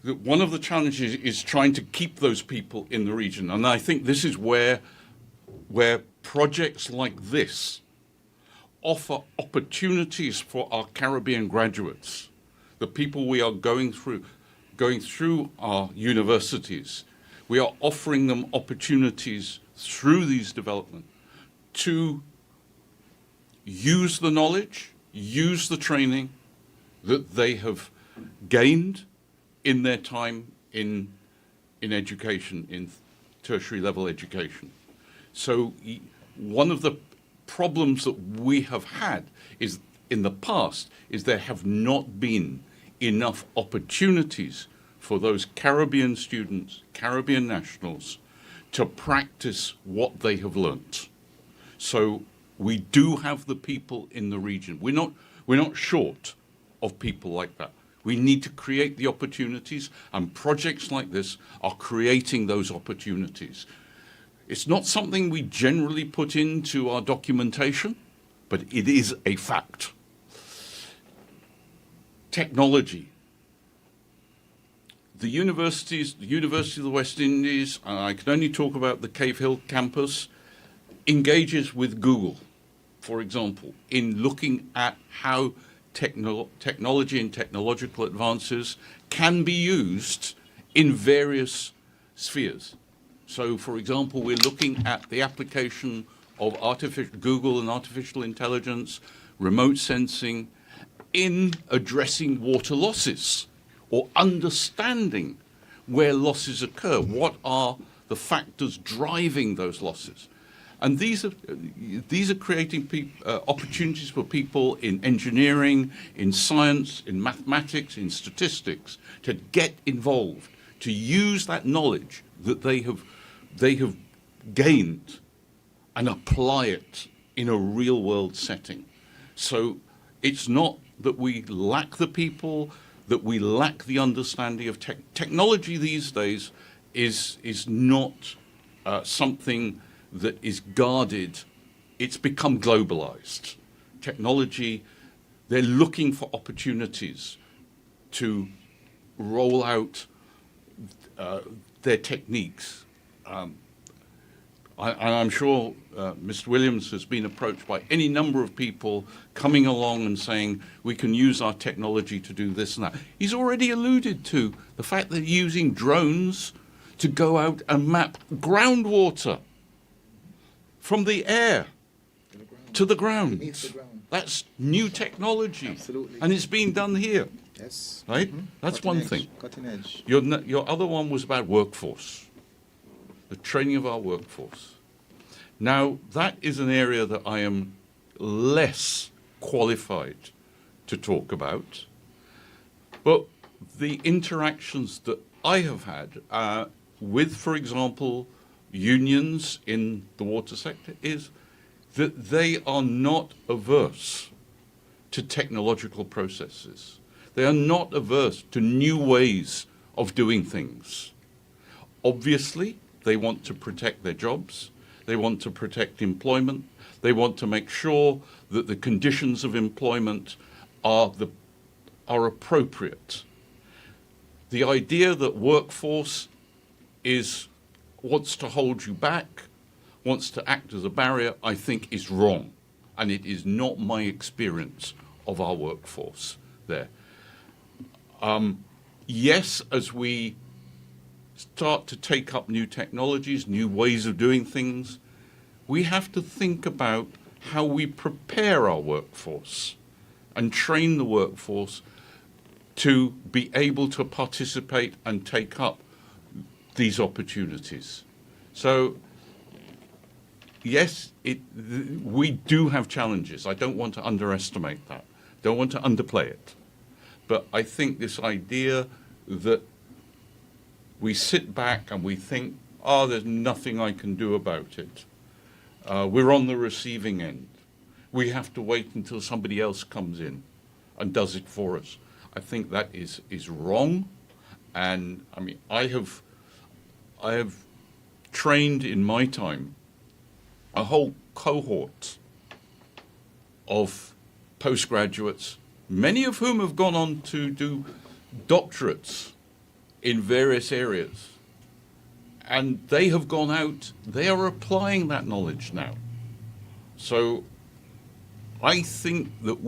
One of the challenges is trying to keep those people in the region. And I think this is where projects like this offer opportunities for our Caribbean graduates, the people we are going through our universities. We are offering them opportunities through these developments to use the knowledge, use the training that they have gained in their time in education, in tertiary level education. So one of the problems that we have had is in the past is there have not been enough opportunities for those Caribbean students, Caribbean nationals, to practice what they have learnt. So we do have the people in the region. We're not short of people like that. We need to create the opportunities, and projects like this are creating those opportunities. It's not something we generally put into our documentation, but it is a fact. Technology. The University of the West Indies, and I can only talk about the Cave Hill campus, engages with Google, for example, in looking at how technology and technological advances can be used in various spheres. So, for example, we're looking at the application of Google and artificial intelligence, remote sensing, in addressing water losses or understanding where losses occur. What are the factors driving those losses? And these are creating opportunities for people in engineering, in science, in mathematics, in statistics to get involved, to use that knowledge that they have gained and apply it in a real world setting. So it's not that we lack the people, that we lack the understanding of technology these days is not something that is guarded. It's become globalized. Technology, they're looking for opportunities to roll out their techniques. I'm sure Mr. Williams has been approached by any number of people coming along and saying, we can use our technology to do this and that. He's already alluded to the fact that using drones to go out and map groundwater from the air to the ground. That's new technology. Absolutely. And it's being done here. Yes. Right? Mm-hmm. That's Cutting one edge. thing. Cutting edge. Your other one was about workforce, the training of our workforce. Now, that is an area that I am less qualified to talk about, but the interactions that I have had with, for example, unions in the water sector is that they are not averse to technological processes. They are not averse to new ways of doing things. Obviously, they want to protect their jobs. They want to protect employment. They want to make sure that the conditions of employment are appropriate. The idea that workforce wants to hold you back, wants to act as a barrier, I think is wrong. And it is not my experience of our workforce there. Yes, as we start to take up new technologies, new ways of doing things, we have to think about how we prepare our workforce and train the workforce to be able to participate and take up these opportunities. So, yes, we do have challenges. I don't want to underestimate that. Don't want to underplay it. But I think this idea that we sit back and we think, oh, there's nothing I can do about it. We're on the receiving end. We have to wait until somebody else comes in and does it for us. I think that is wrong. And I mean, I have trained in my time a whole cohort of postgraduates, many of whom have gone on to do doctorates in various areas. And they have gone out, they are applying that knowledge now. So I think that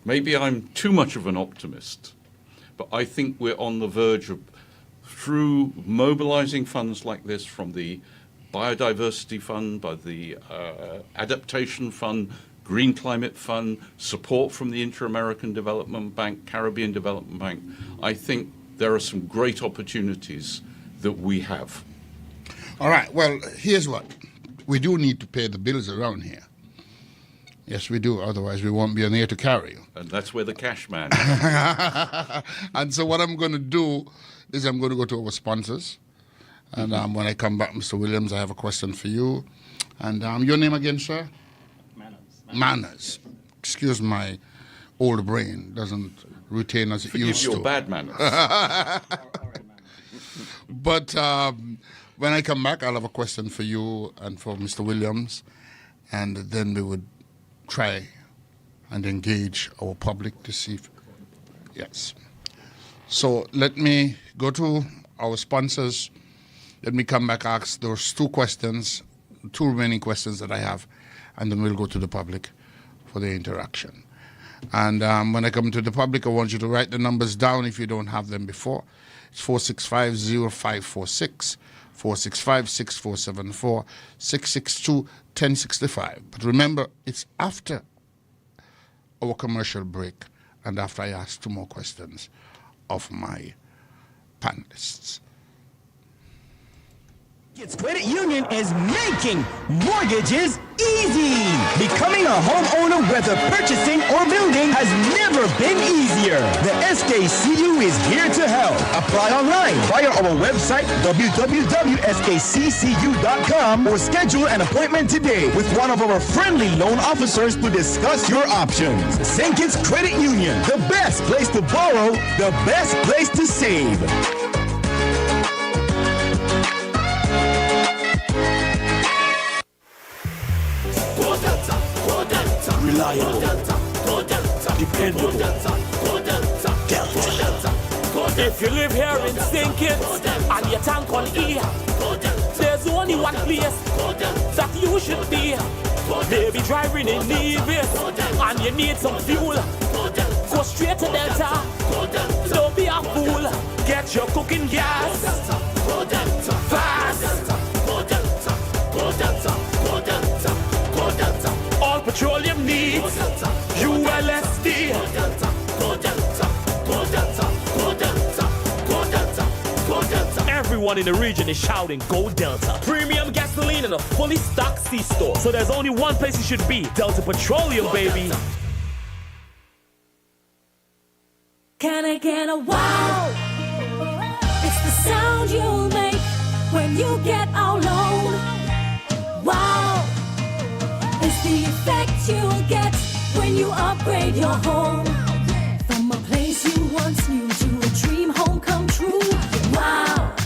maybe I'm too much of an optimist, but I think we're on the verge of, through mobilizing funds like this from the Biodiversity Fund, by the Adaptation Fund, Green Climate Fund, support from the Inter-American Development Bank, Caribbean Development Bank, I think there are some great opportunities that we have. All right, well, here's what. We do need to pay the bills around here. Yes, we do. Otherwise, we won't be on here to carry you. And that's where the cash man And so what I'm going to do is I'm going to go to our sponsors. And when I come back, Mr. Williams, I have a question for you. And your name again, sir? Manners. Excuse my old brain. Doesn't retain as it used to. Forgive your bad manners. But when I come back, I'll have a question for you and for Mr. Williams. And then we would try and engage our public to see if, yes. So let me go to our sponsors. Let me come back, ask those two remaining questions that I have, and then we'll go to the public for the interaction. And when I come to the public, I want you to write the numbers down if you don't have them before. It's 465-0546, 465-6474, 662-1065. But remember, it's after our commercial break and after I ask two more questions of my panelists. Credit Union is making mortgages easy. Becoming a homeowner, whether purchasing or building, has never been easier. The SKCU is here to help. Apply online via our website, www.skccu.com, or schedule an appointment today with one of our friendly loan officers to discuss your options. St. Kitts Credit Union, the best place to borrow, the best place to save. Reliable, dependable, Delta. If you live here in St. Kitts and your tank on E, there's only one place that you should be. Maybe driving in Nevis and you need some fuel. Go straight to Delta. Don't be a fool. Get your cooking gas fast. All petroleum needs ULSD. Everyone in the region is shouting, go Delta. Premium gasoline in a fully stocked C-store. So there's only one place you should be. Delta Petroleum, baby. Can I get a wow? It's the sound you'll make when you get our loan. Wow. It's the effect you'll get when you upgrade your home. From a place you once knew to a dream home come true. Wow.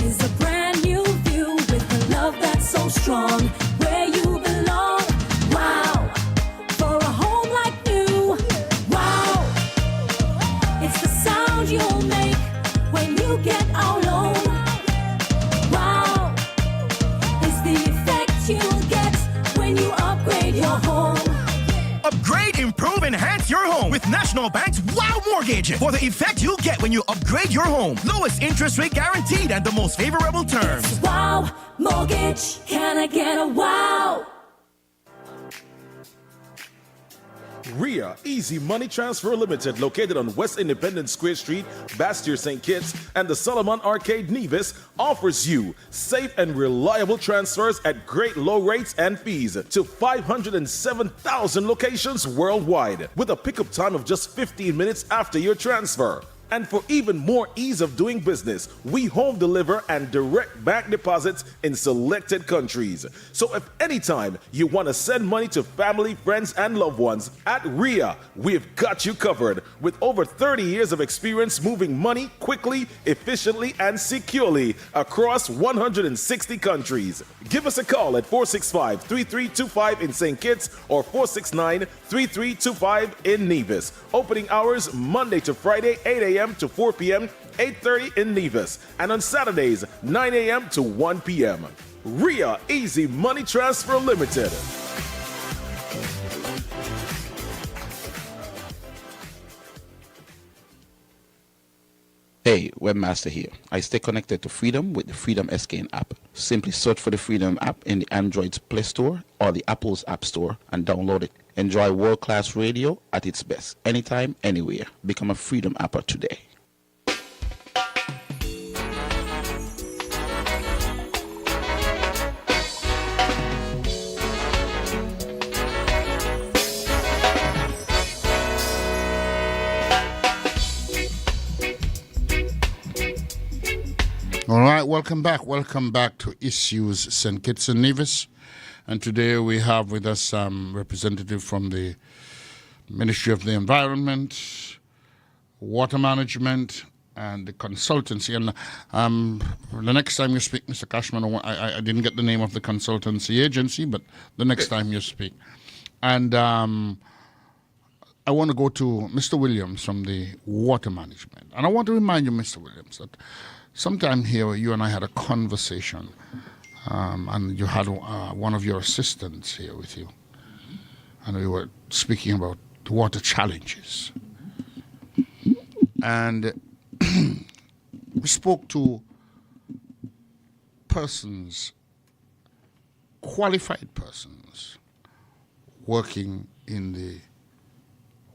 Is a brand new view with a love that's so strong. Where you belong. Wow. For a home like new. Wow. It's the sound you'll make when you get our loan. Wow. It's the effect you'll get when you upgrade your home. Upgrade, improve, enhance your home with National Bank's Wow Mortgage. For the effect you'll get when you upgrade your home. Lowest interest rate guaranteed and the most favorable terms. It's Wow Mortgage. Can I get a wow? RIA Easy Money Transfer Limited, located on West Independence Square Street, Bastyr, St. Kitts, and the Solomon Arcade, Nevis, offers you safe and reliable transfers at great low rates and fees to 507,000 locations worldwide, with a pickup time of just 15 minutes after your transfer. And for even more ease of doing business, we home deliver and direct bank deposits in selected countries. So if anytime you want to send money to family, friends, and loved ones, at RIA, we've got you covered with over 30 years of experience moving money quickly, efficiently, and securely across 160 countries. Give us a call at 465-3325 in St. Kitts or 469-3325 in Nevis. Opening hours Monday to Friday, 8 a.m. to 4 p.m., 8:30 in Nevis, and on Saturdays, 9 a.m. to 1 p.m. RIA Easy Money Transfer Limited. Hey, Webmaster here. I stay connected to Freedom with the Freedom SKN app. Simply search for the Freedom app in the Android's Play Store or the Apple's App Store and download it. Enjoy world-class radio at its best, anytime, anywhere. Become a Freedom Apper today. All right, welcome back. Welcome back to Issues St. Kitts and Nevis. And today we have with us representative from the Ministry of the Environment, Water Management, and the consultancy. And the next time you speak, Mr. Cashman, I didn't get the name of the consultancy agency, but the next time you speak. And I want to go to Mr. Williams from the Water Management. And I want to remind you, Mr. Williams, that sometime here you and I had a conversation, and you had one of your assistants here with you, and we were speaking about the water challenges. And we spoke to persons, qualified persons, working in the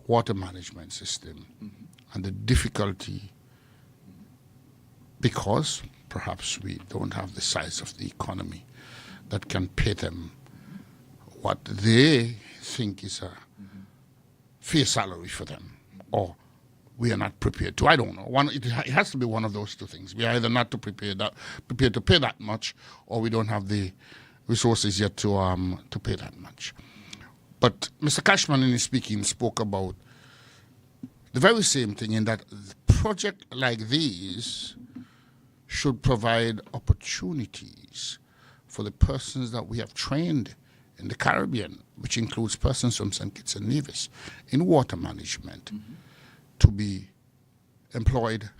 water management system, and the difficulty, because perhaps we don't have the size of the economy that can pay them what they think is a fair salary for them, or we are not prepared to. I don't know. It has to be one of those two things. We are either not prepared to pay that much, or we don't have the resources yet to pay that much. But Mr. Cashman, in his speaking, spoke about the very same thing, in that a project like these should provide opportunities for the persons that we have trained in the Caribbean, which includes persons from St. Kitts and Nevis, in water management, to be employed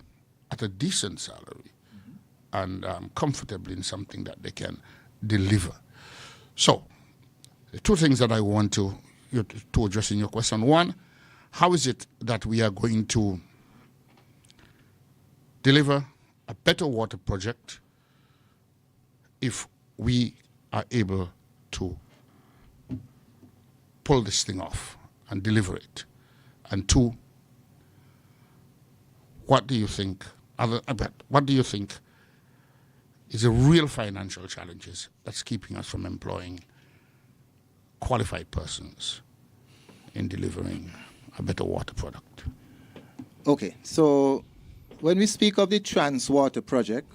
at a decent salary and comfortably in something that they can deliver. So, the two things that I want to address in your question. One, how is it that we are going to deliver a better water project if we are able to pull this thing off and deliver it? And two, what do you think is the real financial challenges that's keeping us from employing qualified persons in delivering a better water product? Okay, so when we speak of the Transwater project,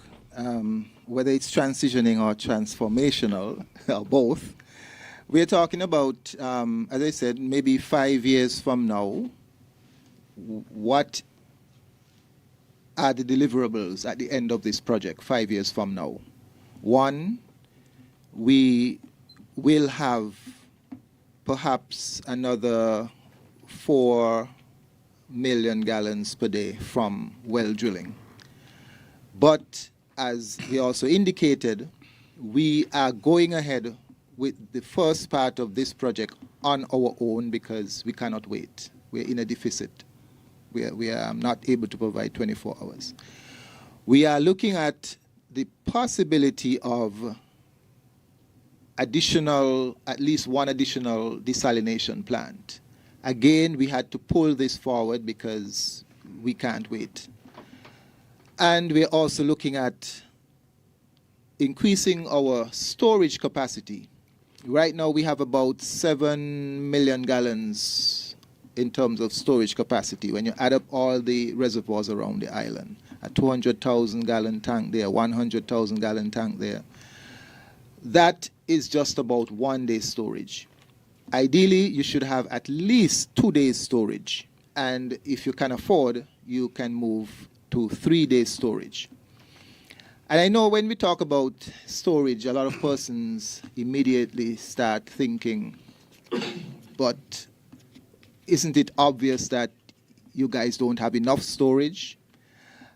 whether it's transitioning or transformational, or both, we're talking about, as I said, maybe 5 years from now, what are the deliverables at the end of this project 5 years from now? One, we will have perhaps another 4 million gallons per day from well drilling. But as we also indicated, we are going ahead with the first part of this project on our own because we cannot wait. We're in a deficit. We are not able to provide 24 hours. We are looking at the possibility of at least one additional desalination plant. Again, we had to pull this forward because we can't wait. And we're also looking at increasing our storage capacity. Right now, we have about 7 million gallons in terms of storage capacity when you add up all the reservoirs around the island. A 200,000 gallon tank there, 100,000 gallon tank there. That is just about 1 day storage. Ideally, you should have at least 2 days storage. And if you can afford, you can move to 3 days storage. And I know when we talk about storage, a lot of persons immediately start thinking, but isn't it obvious that you guys don't have enough storage?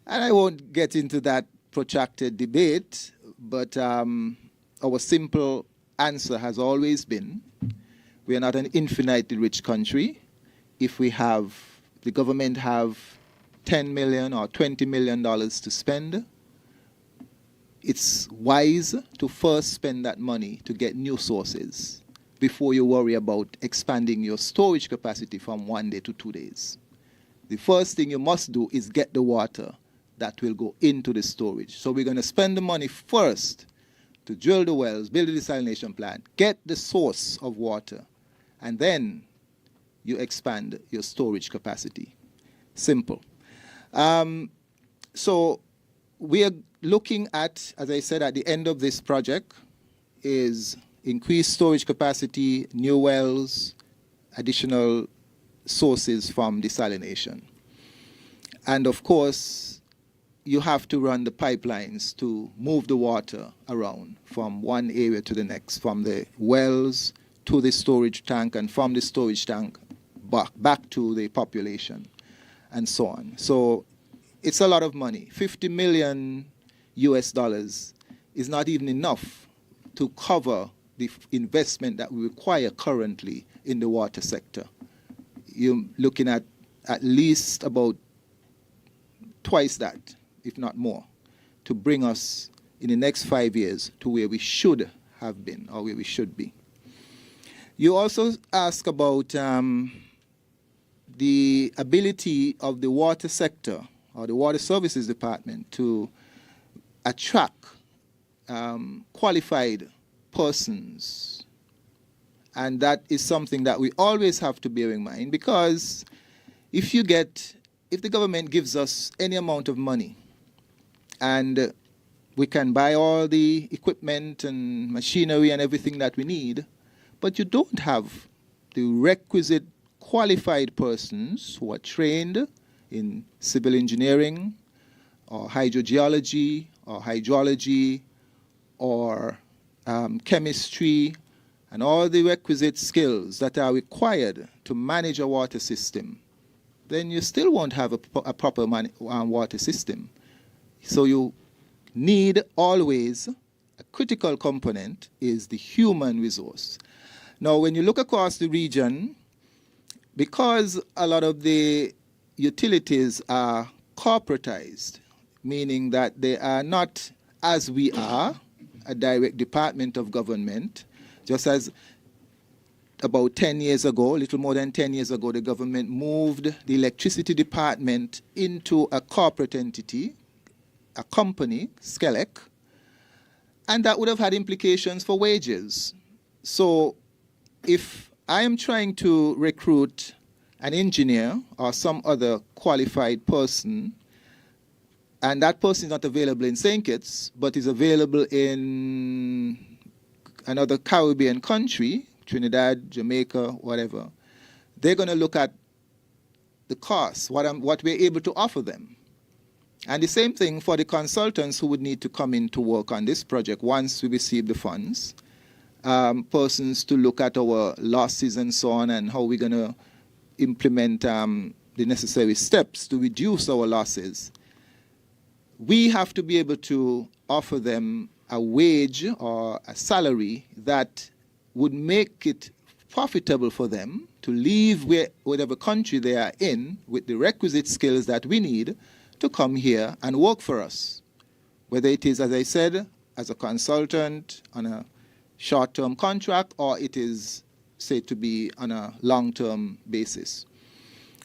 And I won't get into that protracted debate, but our simple answer has always been, we are not an infinitely rich country. If we have, the government have $10 million or $20 million to spend, it's wise to first spend that money to get new sources before you worry about expanding your storage capacity from 1 day to 2 days. The first thing you must do is get the water that will go into the storage. So we're going to spend the money first to drill the wells, build the desalination plant, get the source of water, and then you expand your storage capacity. Simple. So we are looking at, as I said, at the end of this project, is increased storage capacity, new wells, additional sources from desalination. And of course, you have to run the pipelines to move the water around from one area to the next, from the wells to the storage tank, and from the storage tank back to the population, and so on. So it's a lot of money. $50 million US is not even enough to cover the investment that we require currently in the water sector. You're looking at least about twice that, if not more, to bring us in the next 5 years to where we should have been, or where we should be. You also ask about the ability of the water sector or the water services department to attract qualified persons. And that is something that we always have to bear in mind, because if the government gives us any amount of money and we can buy all the equipment and machinery and everything that we need, but you don't have the requisite qualified persons who are trained in civil engineering or hydrogeology or hydrology or chemistry, and all the requisite skills that are required to manage a water system, then you still won't have a proper water system. So you need always, a critical component is the human resource. Now, when you look across the region, because a lot of the utilities are corporatized, meaning that they are not, as we are, a direct department of government, just as about 10 years ago, a little more than 10 years ago, the government moved the electricity department into a corporate entity, a company, SKN, and that would have had implications for wages. So if I am trying to recruit an engineer or some other qualified person, and that person is not available in St. Kitts, but is available in another Caribbean country, Trinidad, Jamaica, whatever, they're going to look at the cost, what we're able to offer them. And the same thing for the consultants who would need to come in to work on this project once we receive the funds, persons to look at our losses and so on, and how we're going to implement the necessary steps to reduce our losses. We have to be able to offer them a wage or a salary that would make it profitable for them to leave whatever country they are in with the requisite skills that we need to come here and work for us. Whether it is, as I said, as a consultant on a short-term contract, or it is said to be on a long-term basis.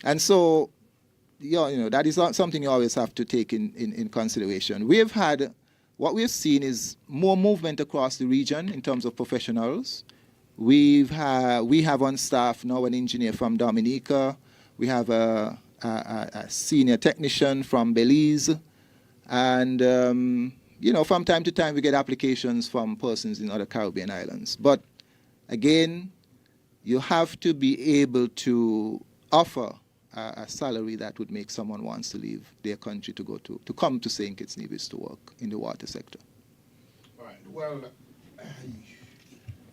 And so, that is not something you always have to take in consideration. What we've seen is more movement across the region in terms of professionals. We have on staff now an engineer from Dominica. We have a senior technician from Belize. And, from time to time we get applications from persons in other Caribbean islands. But again, you have to be able to offer a salary that would make someone wants to leave their country to come to St. Kitts Nevis to work in the water sector. Right. Well,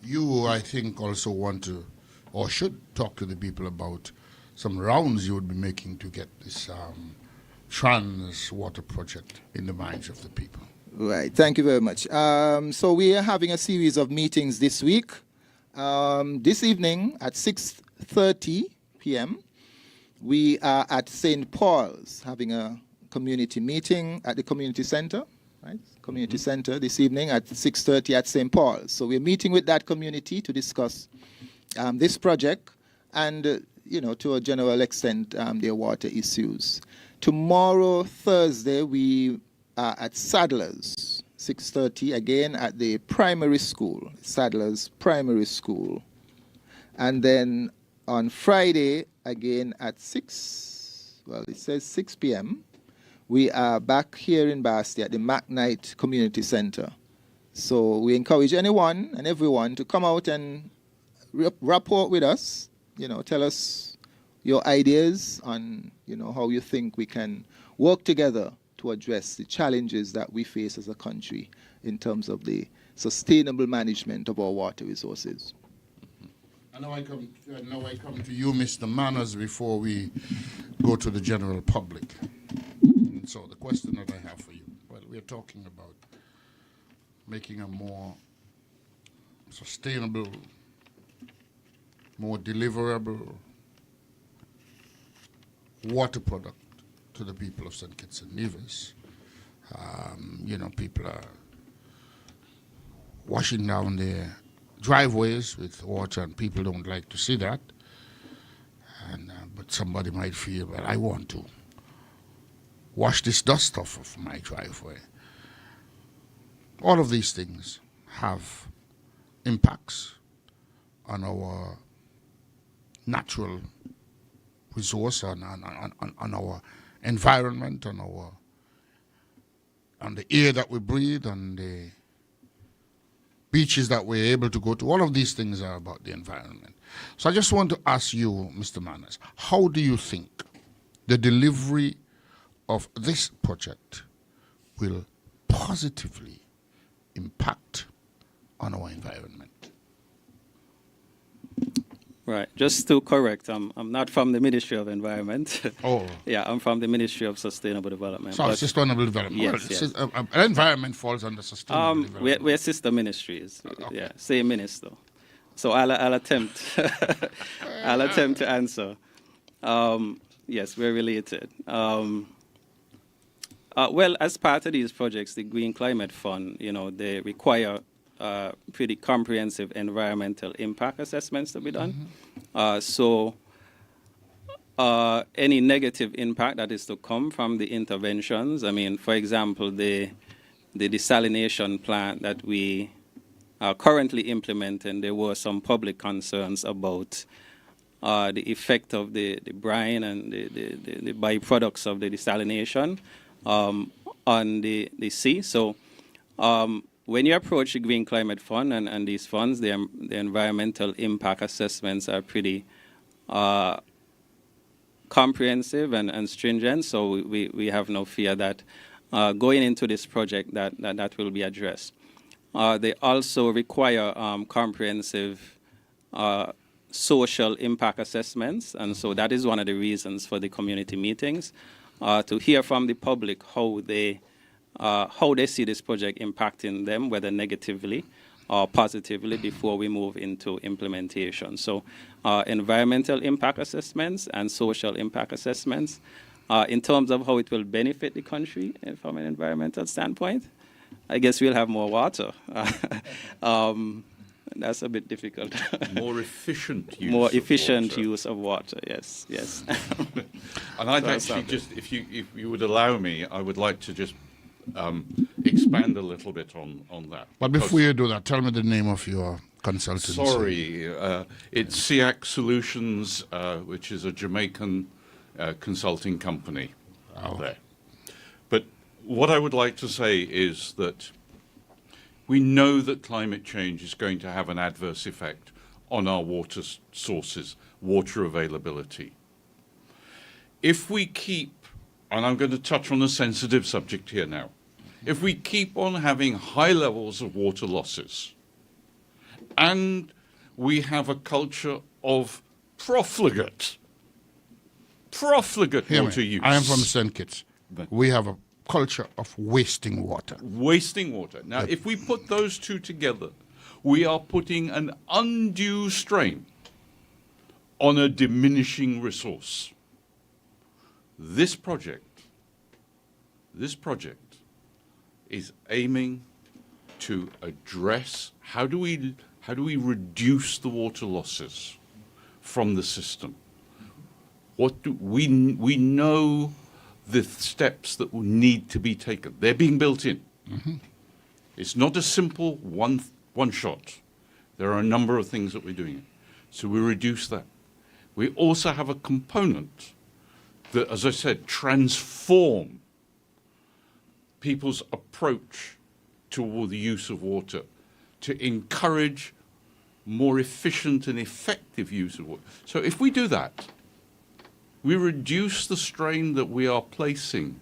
you, I think, also want to, or should talk to the people about some rounds you would be making to get this trans water project in the minds of the people. Right. Thank you very much. So we are having a series of meetings this week. This evening at 6:30 p.m., we are at St. Paul's having a community meeting at the community center, right? Community center this evening at 6:30 at St. Paul's. So we're meeting with that community to discuss this project and, to a general extent, their water issues. Tomorrow, Thursday, we are at Sadler's, 6:30, again at the primary school, Sadler's Primary School. And then on Friday, again at 6 p.m., we are back here in Basti at the McKnight Community Center. So we encourage anyone and everyone to come out and rapport with us, tell us your ideas on, how you think we can work together to address the challenges that we face as a country in terms of the sustainable management of our water resources. And now I come to you, Mr. Manners, before we go to the general public. And so the question that I have for you, well, we're talking about making a more sustainable, more deliverable water product to the people of St. Kitts and Nevis. People are washing down their driveways with water, and people don't like to see that. And but somebody might feel, well, I want to wash this dust off of my driveway. All of these things have impacts on our natural resource, on our environment, on the air that we breathe, on the beaches that we're able to go to. All of these things are about the environment. So I just want to ask you, Mr. Manners, how do you think the delivery of this project will positively impact on our environment? Right. Just to correct, I'm not from the Ministry of Environment. Oh. Yeah, I'm from the Ministry of Sustainable Development. So sustainable development. Yes, well, yes. Environment falls under sustainable development. We're sister ministries. Okay. Yeah, same minister. So I'll attempt. I'll attempt to answer. Yes, we're related. Well, as part of these projects, the Green Climate Fund, they require pretty comprehensive environmental impact assessments to be done. So any negative impact that is to come from the interventions, for example, the desalination plant that we are currently implementing, there were some public concerns about the effect of the brine and the byproducts of the desalination on the sea. So when you approach the Green Climate Fund and these funds, the environmental impact assessments are pretty comprehensive and stringent. So we have no fear that going into this project that will be addressed. They also require comprehensive social impact assessments, and so that is one of the reasons for the community meetings, to hear from the public how they see this project impacting them, whether negatively or positively, before we move into implementation. So environmental impact assessments and social impact assessments in terms of how it will benefit the country from an environmental standpoint. I guess we'll have more water. That's a bit difficult. More efficient use. More of efficient water. use of water. Yes, yes. And I'd actually just, if you would allow me, I would like to just expand a little bit on that. But before you do that, tell me the name of your consultancy. Sorry, it's SIAC Solutions, which is a Jamaican consulting company there. But what I would like to say is that we know that climate change is going to have an adverse effect on our water sources, water availability. If we keep, and I'm going to touch on a sensitive subject here now, if we keep on having high levels of water losses, and we have a culture of profligate water use. I am from St. Kitts. We have a culture of wasting water. Wasting water. Now, if we put those two together, we are putting an undue strain on a diminishing resource. This project is aiming to address how do we reduce the water losses from the system? What do we know the steps that will need to be taken? They're being built in. Mm-hmm. It's not a simple one shot. There are a number of things that we're doing. So we reduce that. We also have a component that, as I said, transform people's approach toward the use of water to encourage more efficient and effective use of water. So if we do that, we reduce the strain that we are placing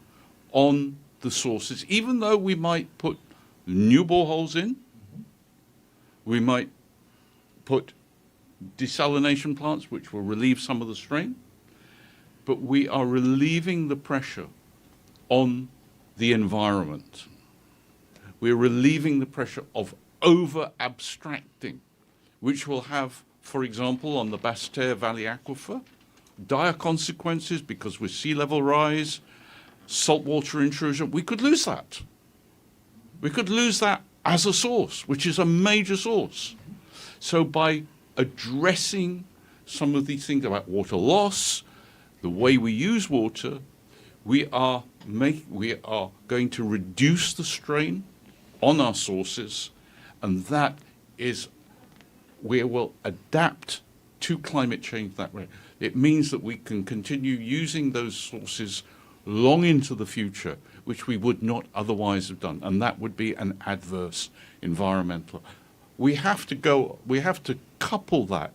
on the sources, even though we might put new boreholes in, we might put desalination plants, which will relieve some of the strain, but we are relieving the pressure on the environment. We're relieving the pressure of over-abstracting, which will have, for example, on the Basse-Terre Valley Aquifer, dire consequences because with sea level rise, saltwater intrusion. We could lose that. We could lose that as a source, which is a major source. So by addressing some of these things about water loss, the way we use water, we are going to reduce the strain on our sources, and that is we will adapt to climate change that way. It means that we can continue using those sources long into the future, which we would not otherwise have done, and that would be an adverse environmental. We have to couple that,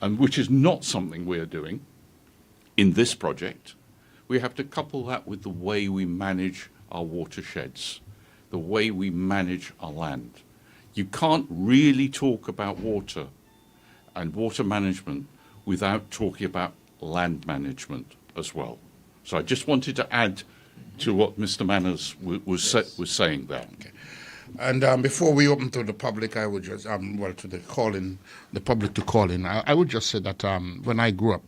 and which is not something we're doing in this project. We have to couple that with the way we manage our watersheds, the way we manage our land. You can't really talk about water and water management without talking about land management as well. So I just wanted to add to what Mr. Manners was saying there. Okay. And before we open to the public, I would just, to the public to call in, I would just say that when I grew up,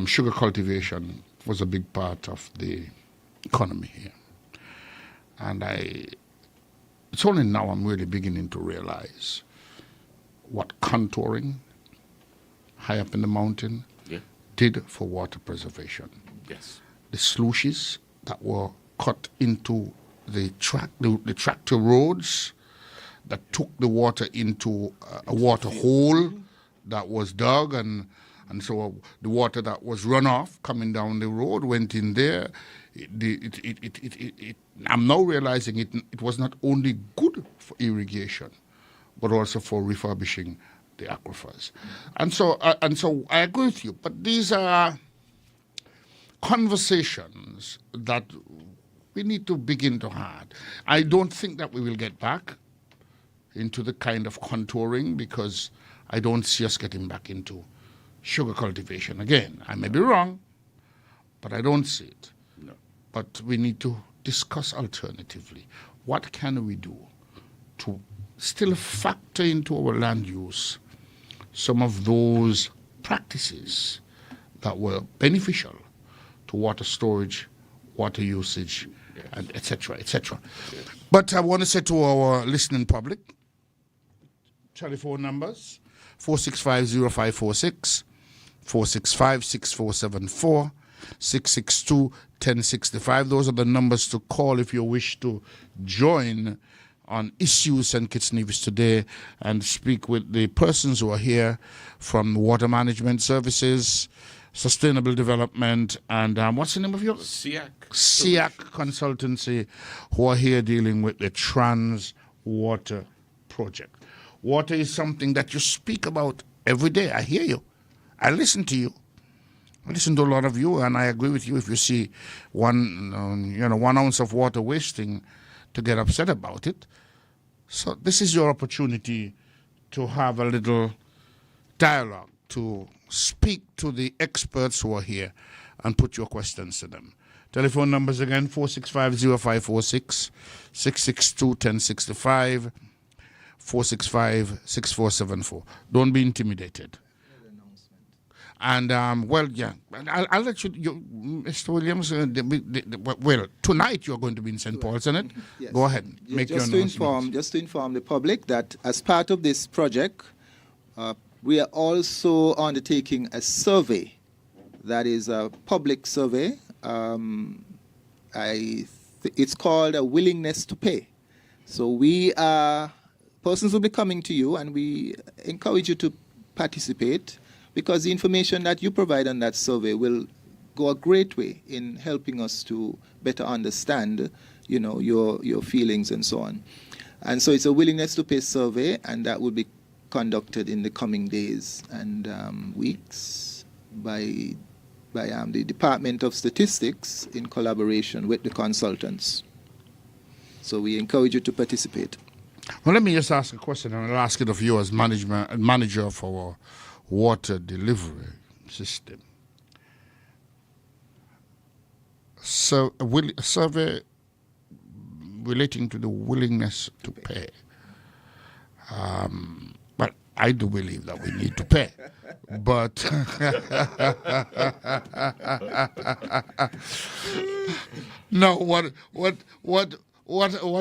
sugar cultivation was a big part of the economy here. And it's only now I'm really beginning to realize what contouring high up in the mountain did for water preservation. Yes. The sluices that were cut into the tractor roads that took the water into a water hole that was dug, and so the water that was run off coming down the road went in there. I'm now realizing it was not only good for irrigation, but also for refurbishing the aquifers. And so I agree with you, but these are conversations that we need to begin to have. I don't think that we will get back into the kind of contouring, because I don't see us getting back into sugar cultivation again. I may be wrong, but I don't see it. No. But we need to discuss alternatively. What can we do to still factor into our land use some of those practices that were beneficial to water storage, water usage, and et cetera, et cetera. But I want to say to our listening public, telephone numbers 465-0546, 465-6474, 662-1065. Those are the numbers to call if you wish to join on Issues St. Kitts Nevis today and speak with the persons who are here from Water Management Services, Sustainable Development, and what's the name of your? SEAC Consultancy, who are here dealing with the Trans Water Project. Water is something that you speak about every day. I hear you. I listen to you. I listen to a lot of you, and I agree with you. If you see 1 ounce of water wasting, to get upset about it. So this is your opportunity to have a little dialogue, to speak to the experts who are here and put your questions to them. Telephone numbers again, 465-0546, 662-1065, 465-6474. Don't be intimidated. And, I'll let you, Mr. Williams, tonight you're going to be in St. Paul's, isn't it? Yes. Go ahead, make your announcement. Just to inform the public that as part of this project, we are also undertaking a survey that is a public survey. It's called a willingness to pay. So persons will be coming to you, and we encourage you to participate, because the information that you provide on that survey will go a great way in helping us to better understand, your feelings and so on. And so it's a willingness to pay survey, and that will be conducted in the coming days and weeks by the Department of Statistics in collaboration with the consultants. So we encourage you to participate. Well, let me just ask a question, and I'll ask it of you as manager for our water delivery system. So a survey relating to the willingness to pay. But I do believe that we need to pay. But no, what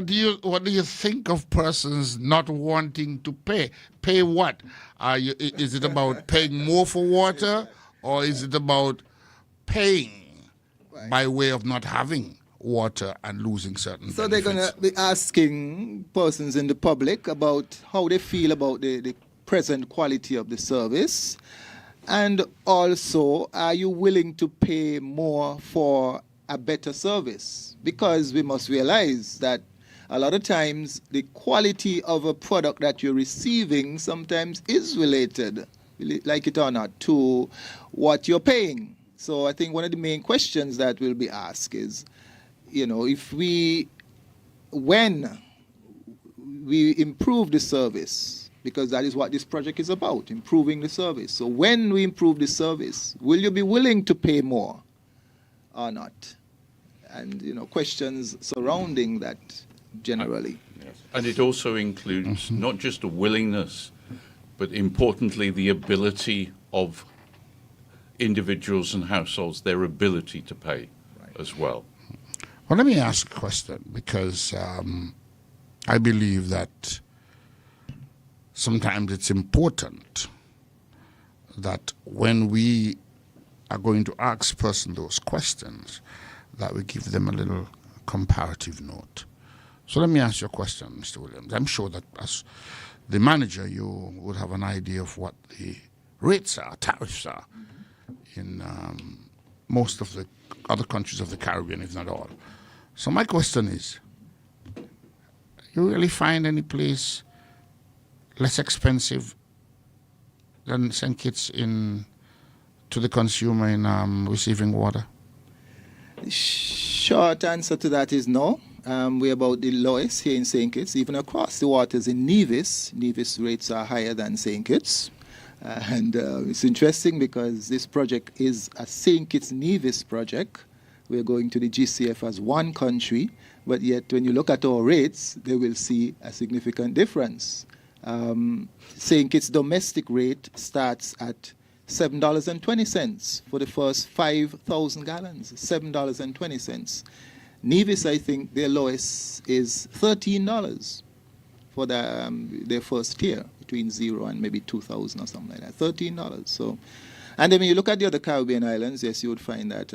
do you think of persons not wanting to pay? Pay what? Is it about paying more for water, or is it about paying by way of not having water and losing certain So benefits? they're going to be asking persons in the public about how they feel about the present quality of the service, and also, are you willing to pay more for a better service? Because we must realize that a lot of times the quality of a product that you're receiving sometimes is related, like it or not, to what you're paying. So I think one of the main questions that will be asked is, when we improve the service, because that is what this project is about, improving the service. So when we improve the service, will you be willing to pay more or not? And, questions surrounding that generally. Yes. And it also includes not just a willingness, but importantly, the ability of individuals and households, their ability to pay as well. Well, let me ask a question, because I believe that sometimes it's important that when we are going to ask person those questions, that we give them a little comparative note. So let me ask you a question, Mr. Williams. I'm sure that as the manager, you would have an idea of what the rates are, tariffs are, in most of the other countries of the Caribbean, if not all. So my question is, you really find any place less expensive than St. Kitts to the consumer in receiving water? Short answer to that is no. We're about the lowest here in St. Kitts, even across the waters in Nevis. Nevis rates are higher than St. Kitts. And it's interesting because this project is a St. Kitts Nevis project. We're going to the GCF as one country, but yet when you look at our rates, they will see a significant difference. St. Kitts domestic rate starts at $7.20 for the first 5,000 gallons, $7.20. Nevis, I think, their lowest is $13 for their first tier, between 0 and maybe 2,000 or something like that, $13. So, and then when you look at the other Caribbean islands, yes, you would find that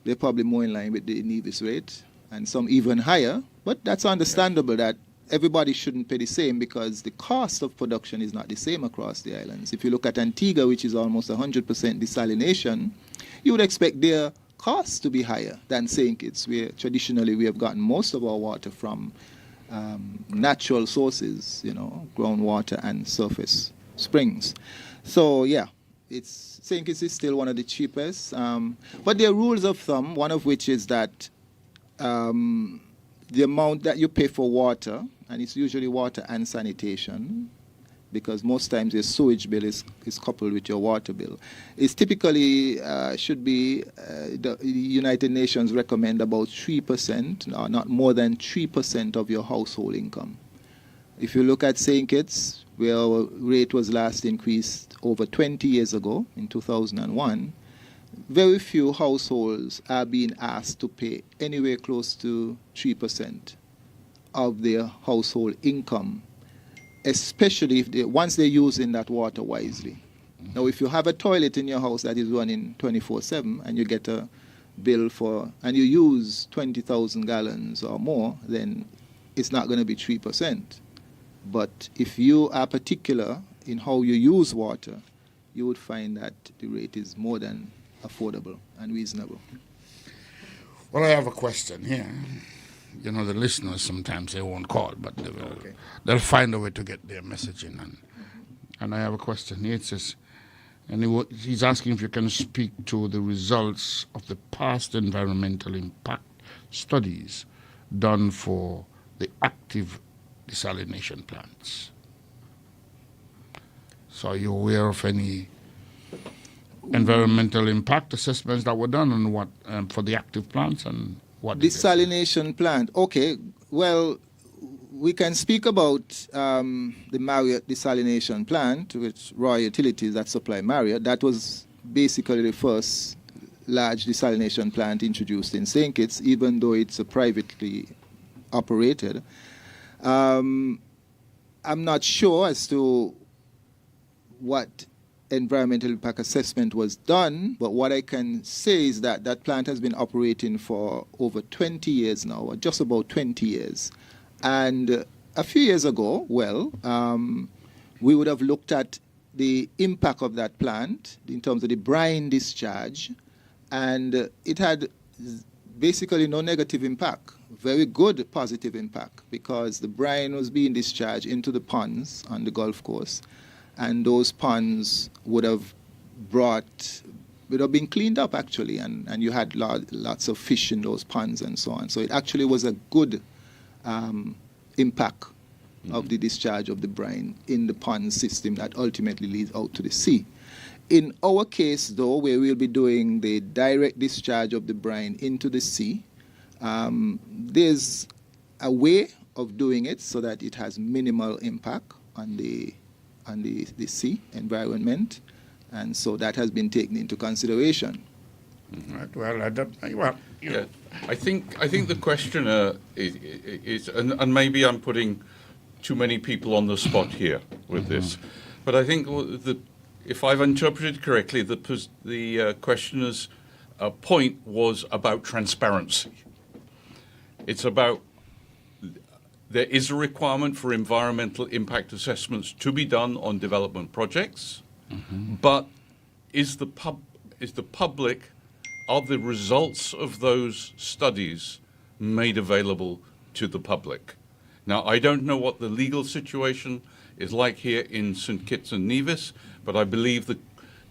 they're probably more in line with the Nevis rate, and some even higher. But that's understandable that everybody shouldn't pay the same, because the cost of production is not the same across the islands. If you look at Antigua, which is almost 100% desalination, you would expect their costs to be higher than St. Kitts, where traditionally we have gotten most of our water from natural sources, groundwater and surface springs. So yeah, St. Kitts is still one of the cheapest. But there are rules of thumb, one of which is that the amount that you pay for water, and it's usually water and sanitation, because most times your sewage bill is coupled with your water bill, is typically should be, the United Nations recommend about 3%, or not more than 3% of your household income. If you look at St. Kitts, where our rate was last increased over 20 years ago, in 2001, very few households are being asked to pay anywhere close to 3% of their household income, especially if once they're using that water wisely. Now, if you have a toilet in your house that is running 24/7 and you get a bill and you use 20,000 gallons or more, then it's not going to be 3%. But if you are particular in how you use water, you would find that the rate is more than affordable and reasonable. Well, I have a question here. The listeners sometimes they won't call, but they'll find a way to get their message in. And I have a question here. It says, and he's asking if you can speak to the results of the past environmental impact studies done for the active desalination plants. So are you aware of any environmental impact assessments that were done on what for the active plants and what desalination plant? Okay, well, we can speak about the Marriott desalination plant, which Royal Utilities that supply Marriott. That was basically the first large desalination plant introduced in St. Kitts, even though it's a privately operated. I'm not sure as to what environmental impact assessment was done, but what I can say is that that plant has been operating for over 20 years now, or just about 20 years. And a few years ago, we would have looked at the impact of that plant in terms of the brine discharge, and it had basically no negative impact, very good positive impact, because the brine was being discharged into the ponds on the Gulf Coast, and those ponds would have been cleaned up actually, and you had lots of fish in those ponds and so on. So it actually was a good impact of the discharge of the brine in the pond system that ultimately leads out to the sea. In our case, though, where we'll be doing the direct discharge of the brine into the sea, there's a way of doing it so that it has minimal impact on the sea environment, and so that has been taken into consideration. Right. Well, I think the questioner is, and maybe I'm putting too many people on the spot here with this, but I think if I've interpreted correctly, the questioner's point was about transparency. It's about there is a requirement for environmental impact assessments to be done on development projects, but is the public, are the results of those studies made available to the public? Now, I don't know what the legal situation is like here in St. Kitts and Nevis, but I believe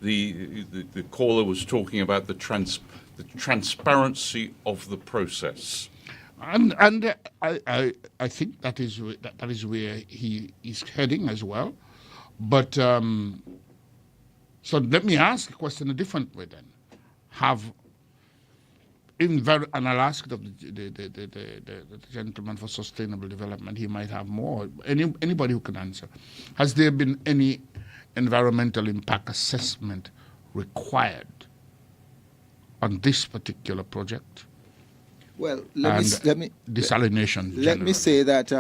the caller was talking about the transparency of the process. And I think that is where he is heading as well. But so let me ask the question a different way then. And I'll ask it of the gentleman for sustainable development. He might have more. Anybody who can answer. Has there been any environmental impact assessment required on this particular project? Well, let me desalination. Let me say that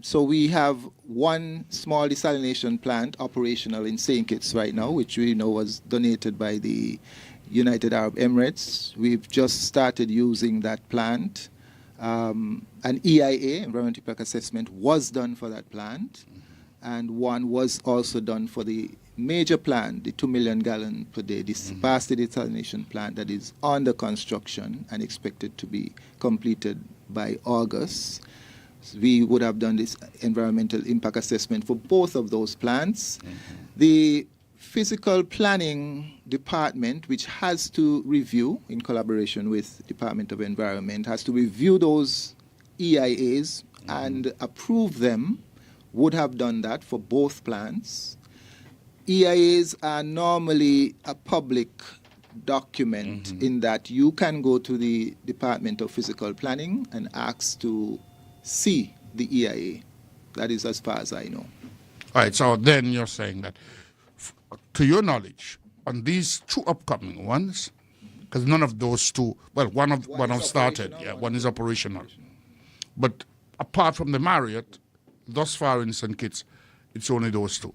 So we have one small desalination plant operational in St. Kitts right now, which we know was donated by the United Arab Emirates. We've just started using that plant. An EIA, Environmental Impact Assessment, was done for that plant, and one was also done for the major plant, the 2 million gallon per day capacity desalination plant that is under construction and expected to be completed by August. We would have done this environmental impact assessment for both of those plants. The physical planning department, which has to review, in collaboration with Department of Environment, has to review those EIAs and approve them, would have done that for both plants. EIAs are normally a public document in that you can go to the Department of Physical Planning and ask to see the EIA. That is as far as I know. All right, so then you're saying that, to your knowledge, on these two upcoming ones, because none of those two, well, one have started, one is operational. But apart from the Marriott, thus far in St. Kitts, it's only those two.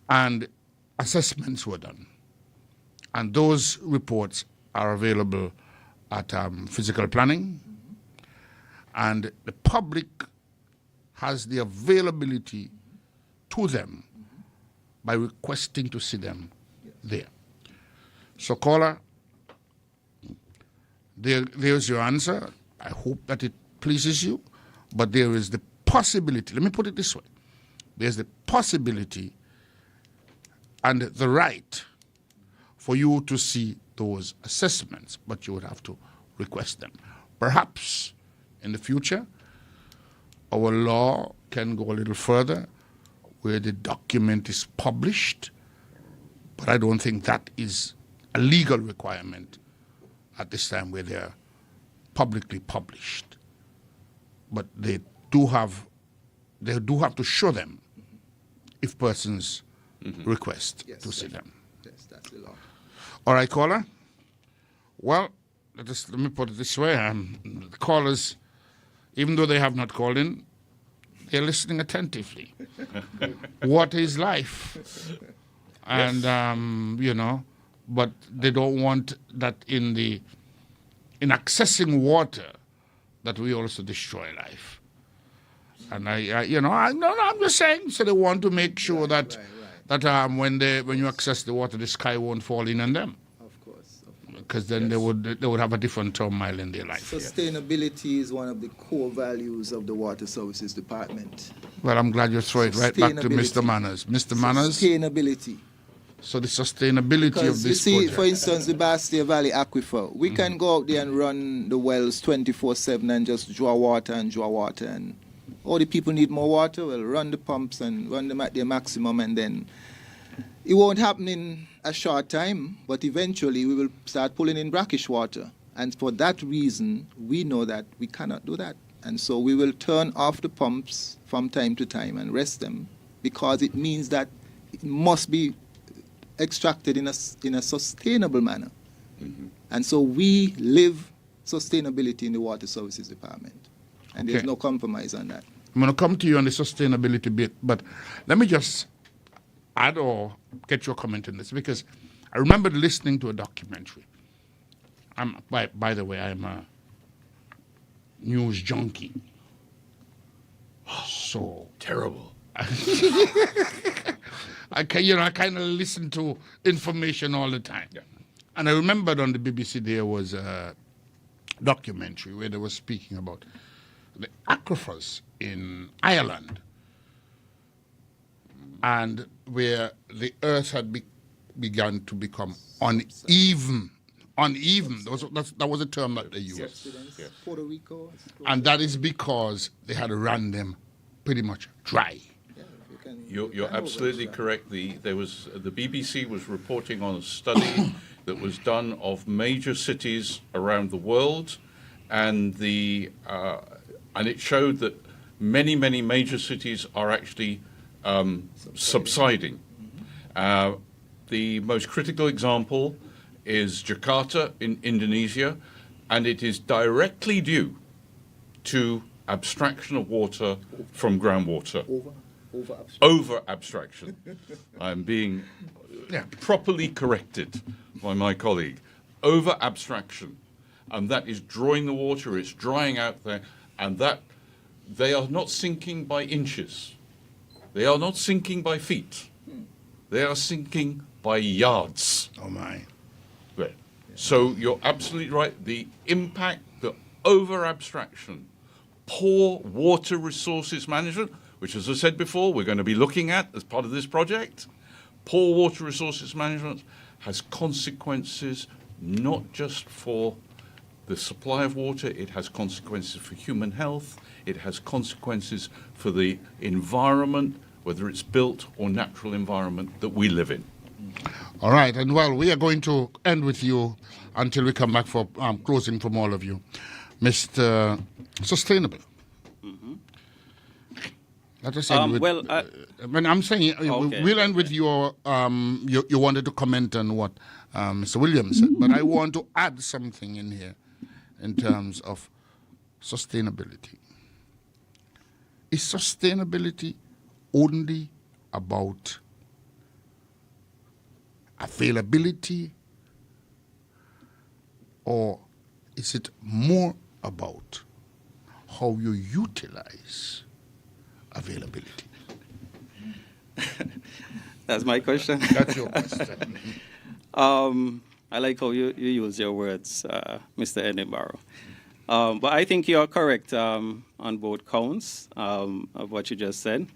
And assessments were done. And those reports are available at physical planning. And the public has the availability to them by requesting to see them there. So, caller, there's your answer. I hope that it pleases you. But there is the possibility, let me put it this way, there's the possibility and the right for you to see those assessments, but you would have to request them. Perhaps in the future, our law can go a little further where the document is published, but I don't think that is a legal requirement at this time where they're publicly published. But they do have to show them if persons request to see them. Yes, that's the law. All right, caller. Well, let me put it this way. The callers, even though they have not called in, they're listening attentively. What is life? And, but they don't want that in accessing water that we also destroy life. And I'm just saying, so they want to make sure that when you access the water, the sky won't fall in on them. Of course. Because then they would have a different turmoil in their life. Sustainability is one of the core values of the Water Services Department. Well, I'm glad you throw it right back to Mr. Manners. Mr. Manners? Sustainability. So the sustainability of this you see, project. for instance, the Bastia Valley Aquifer, we can go out there and run the wells 24/7 and just draw water. And all the people need more water, well, run the pumps and run them at their maximum, and then it won't happen in a short time, but eventually we will start pulling in brackish water. And for that reason, we know that we cannot do that. And so we will turn off the pumps from time to time and rest them, because it means that it must be extracted in a sustainable manner. And so we live sustainability in the Water Services Department. And there's no compromise on that. I'm going to come to you on the sustainability bit, but let me just add or get your comment on this, because I remember listening to a documentary. By the way, I'm a news junkie. So terrible. I kind of listen to information all the time. Yeah. And I remembered on the BBC there was a documentary where they were speaking about the aquifers in Ireland, and where the earth had begun to become uneven. That was a term that they used. Yes. Puerto Rico. And that is because they had run them pretty much dry. You're absolutely correct. The BBC was reporting on a study that was done of major cities around the world, and it showed that many major cities are actually subsiding. The most critical example is Jakarta in Indonesia, and it is directly due to abstraction of water from groundwater. Over abstraction. I'm being properly corrected by my colleague. Over abstraction. And that is drawing the water, it's drying out there, and that they are not sinking by inches. They are not sinking by feet. They are sinking by yards. Oh, my. Right. So you're absolutely right. The impact, the over-abstraction, poor water resources management, which, as I said before, we're going to be looking at as part of this project, poor water resources management has consequences not just for the supply of water, it has consequences for human health, it has consequences for the environment, whether it's built or natural environment that we live in. All right, and well, we are going to end with you until we come back for closing from all of you. Mr. Sustainable. Let us end with, when I'm saying, okay. we'll end with your, you wanted to comment on what Mr. Williams said, but I want to add something in here in terms of sustainability. Is sustainability only about availability, or is it more about how you utilize availability? That's my question. That's your question. I like how you use your words, Mr. Edinburgh. But I think you are correct on both counts of what you just said.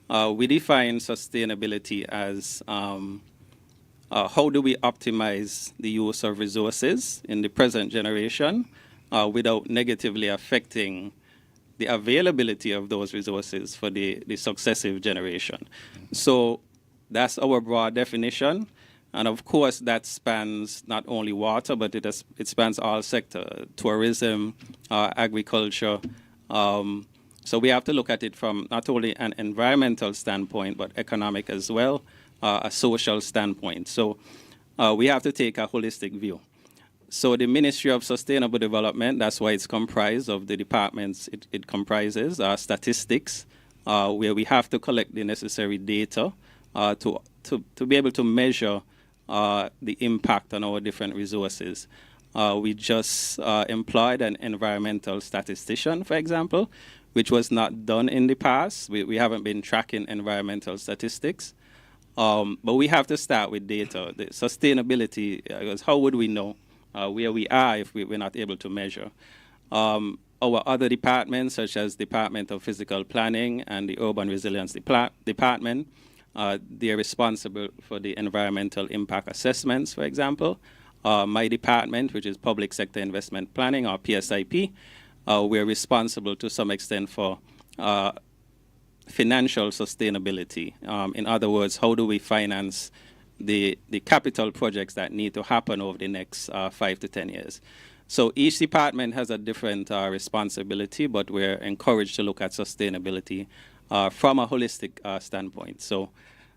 We define sustainability as how do we optimize the use of resources in the present generation without negatively affecting the availability of those resources for the successive generation. So that's our broad definition. And of course, that spans not only water, but it spans all sectors, tourism, agriculture. So we have to look at it from not only an environmental standpoint, but economic as well, a social standpoint. So we have to take a holistic view. So the Ministry of Sustainable Development, that's why it's comprised of the departments it comprises, statistics, where we have to collect the necessary data to be able to measure the impact on our different resources. We just employed an environmental statistician, for example, which was not done in the past. We haven't been tracking environmental statistics. But we have to start with data. The sustainability, because how would we know where we are if we're not able to measure? Our other departments, such as Department of Physical Planning and the Urban Resilience Department, they're responsible for the environmental impact assessments, for example. My department, which is Public Sector Investment Planning, or PSIP, we're responsible to some extent for financial sustainability. In other words, how do we finance the capital projects that need to happen over the next 5 to 10 years? So each department has a different responsibility, but we're encouraged to look at sustainability from a holistic standpoint. So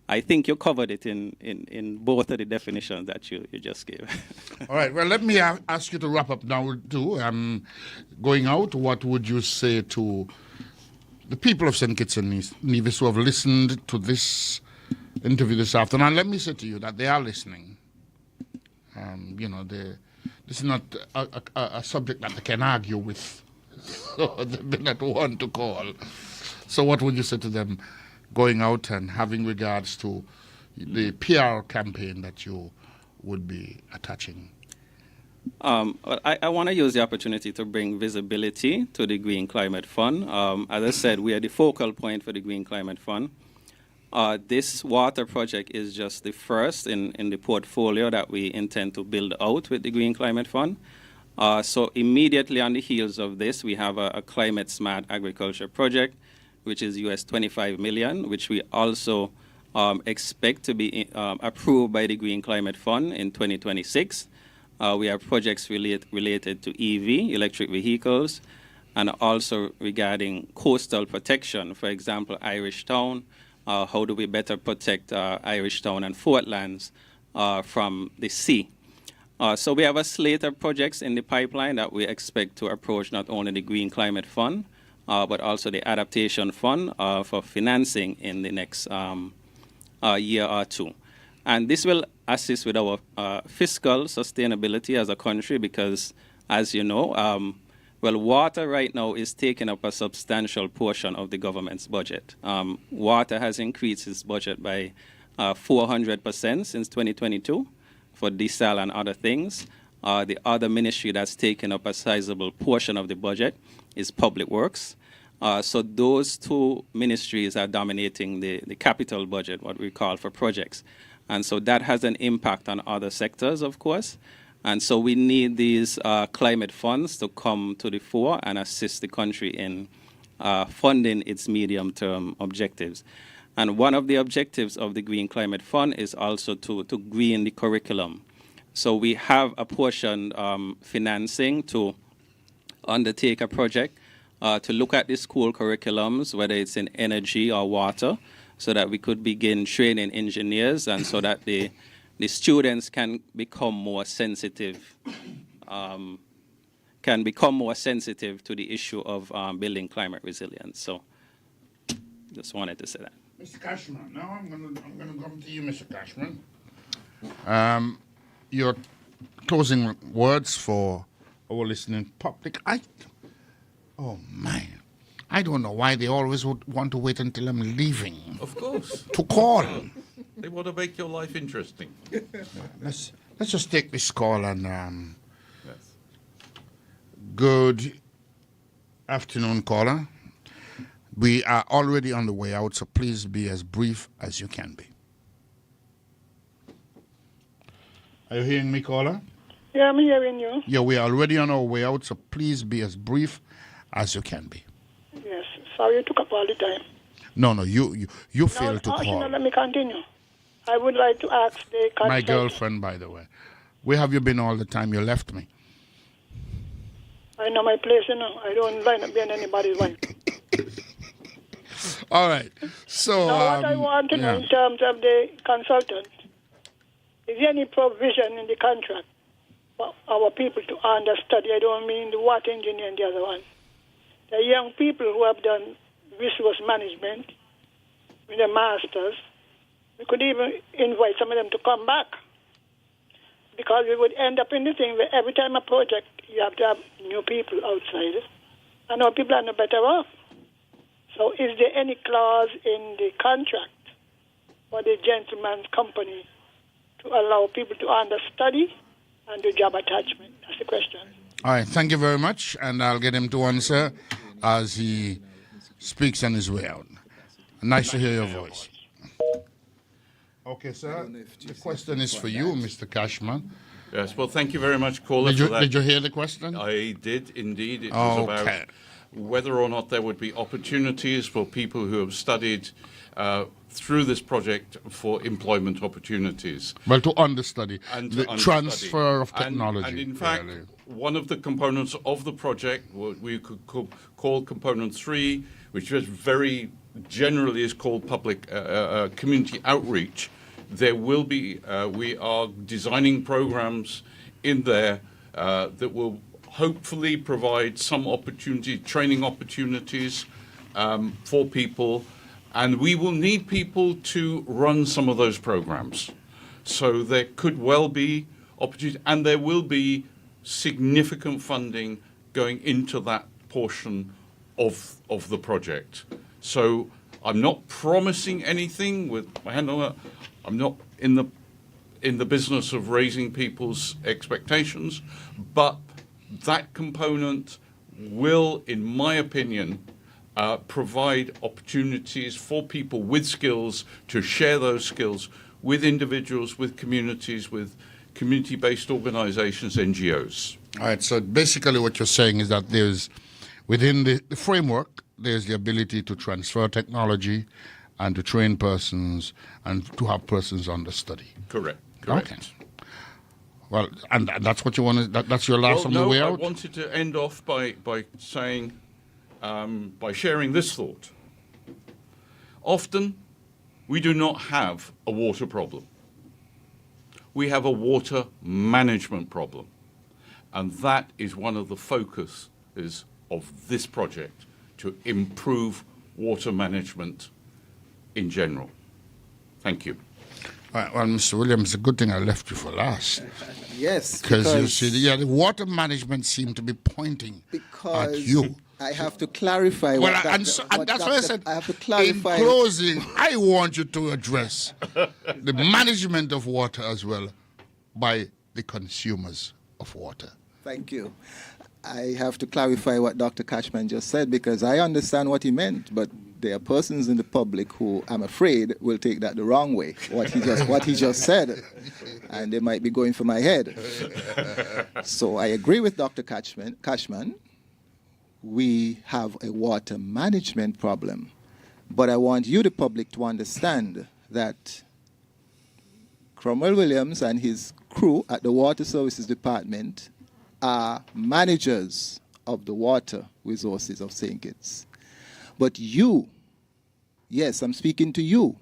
I think you covered it in both of the definitions that you just gave. All right. Well, let me ask you to wrap up now, too. Going out, what would you say to the people of St. Kitts and Nevis who have listened to this interview this afternoon? And let me say to you that they are listening. This is not a subject that they can argue with. So they've been at one to call. So what would you say to them going out and having regards to the PR campaign that you would be attaching? I want to use the opportunity to bring visibility to the Green Climate Fund. As I said, we are the focal point for the Green Climate Fund. This water project is just the first in the portfolio that we intend to build out with the Green Climate Fund. So immediately on the heels of this, we have a climate smart agriculture project, which is US $25 million, which we also expect to be approved by the Green Climate Fund in 2026. We have projects related to EV, electric vehicles, and also regarding coastal protection. For example, Irish Town, how do we better protect Irish Town and Fort Lands from the sea? So we have a slate of projects in the pipeline that we expect to approach not only the Green Climate Fund, but also the adaptation fund for financing in the next year or two. And this will assist with our fiscal sustainability as a country because, as you know, water right now is taking up a substantial portion of the government's budget. Water has increased its budget by 400% since 2022 for desal and other things. The other ministry that's taken up a sizable portion of the budget is Public Works. So those two ministries are dominating the capital budget, what we call for projects. And so that has an impact on other sectors, of course. And so we need these climate funds to come to the fore and assist the country in funding its medium-term objectives. And one of the objectives of the Green Climate Fund is also to green the curriculum. So we have apportioned financing to undertake a project to look at the school curriculums, whether it's in energy or water, so that we could begin training engineers and so that the students can become more sensitive, to the issue of building climate resilience. So just wanted to say that. Mr. Cashman, now I'm going to come to you, Mr. Cashman. Your closing words for our listening public. Oh, man. I don't know why they always would want to wait until I'm leaving. Of course. To call. They want to make your life interesting. Let's just take this call and Yes. Good afternoon, caller. We are already on the way out, so please be as brief as you can be. Are you hearing me, caller? Yeah, I'm hearing you. Yeah, we are already on our way out, so please be as brief as you can be. Yes, sorry you took up all the time. No, you failed to call. Let me continue. I would like to ask the consultant. My girlfriend, by the way. Where have you been all the time? You left me. I know my place, you know. I don't line up being anybody's wife. All right. So now, what I want to know in terms of the consultant, is there any provision in the contract for our people to understudy? I don't mean the water engineer and the other one. The young people who have done resource management with their masters, we could even invite some of them to come back. Because we would end up in the thing where every time a project, you have to have new people outside. And our people are no better off. So is there any clause in the contract for the gentleman's company to allow people to understudy and do job attachment? That's the question. All right, thank you very much, and I'll get him to answer as he speaks on his way out. Nice to hear your voice. Okay, sir, the question is for you, Mr. Cashman. Yes, well, thank you very much, caller, for that. Did you hear the question? I did, indeed. It was about whether or not there would be opportunities for people who have studied through this project for employment opportunities. Well, to understudy, and the transfer of technology. And in fact, one of the components of the project, what we could call component 3, which is very generally is called public community outreach. There will be, we are designing programs in there that will hopefully provide some opportunity, training opportunities for people. And we will need people to run some of those programs. So there could well be opportunity, and there will be significant funding going into that portion of the project. So I'm not promising anything with my hand on it. I'm not in the business of raising people's expectations, but that component will, in my opinion, provide opportunities for people with skills to share those skills with individuals, with communities, with community-based organizations, NGOs. All right, so basically what you're saying is that there's, within the framework, there's the ability to transfer technology and to train persons and to have persons understudy. Correct. Okay. Well, and that's what you want to, that's your last on the way out? I wanted to end off by saying, by sharing this thought. Often, we do not have a water problem. We have a water management problem. And that is one of the focuses of this project, to improve water management in general? Thank you. Well, Mr. Williams, a good thing I left you for last. Yes, because you see, the water management seemed to be pointing at you. I have to clarify. Well, that's why I said, I have to clarify. in closing, I want you to address the management of water as well by the consumers of water. Thank you. I have to clarify what Dr. Cashman just said because I understand what he meant, but there are persons in the public who, I'm afraid, will take that the wrong way. What he just said, and they might be going for my head. So I agree with Dr. Cashman. We have a water management problem, but I want you, the public, to understand that Cromwell Williams and his crew at the Water Services Department are managers of the water resources of St. Kitts. But you, yes, I'm speaking to you,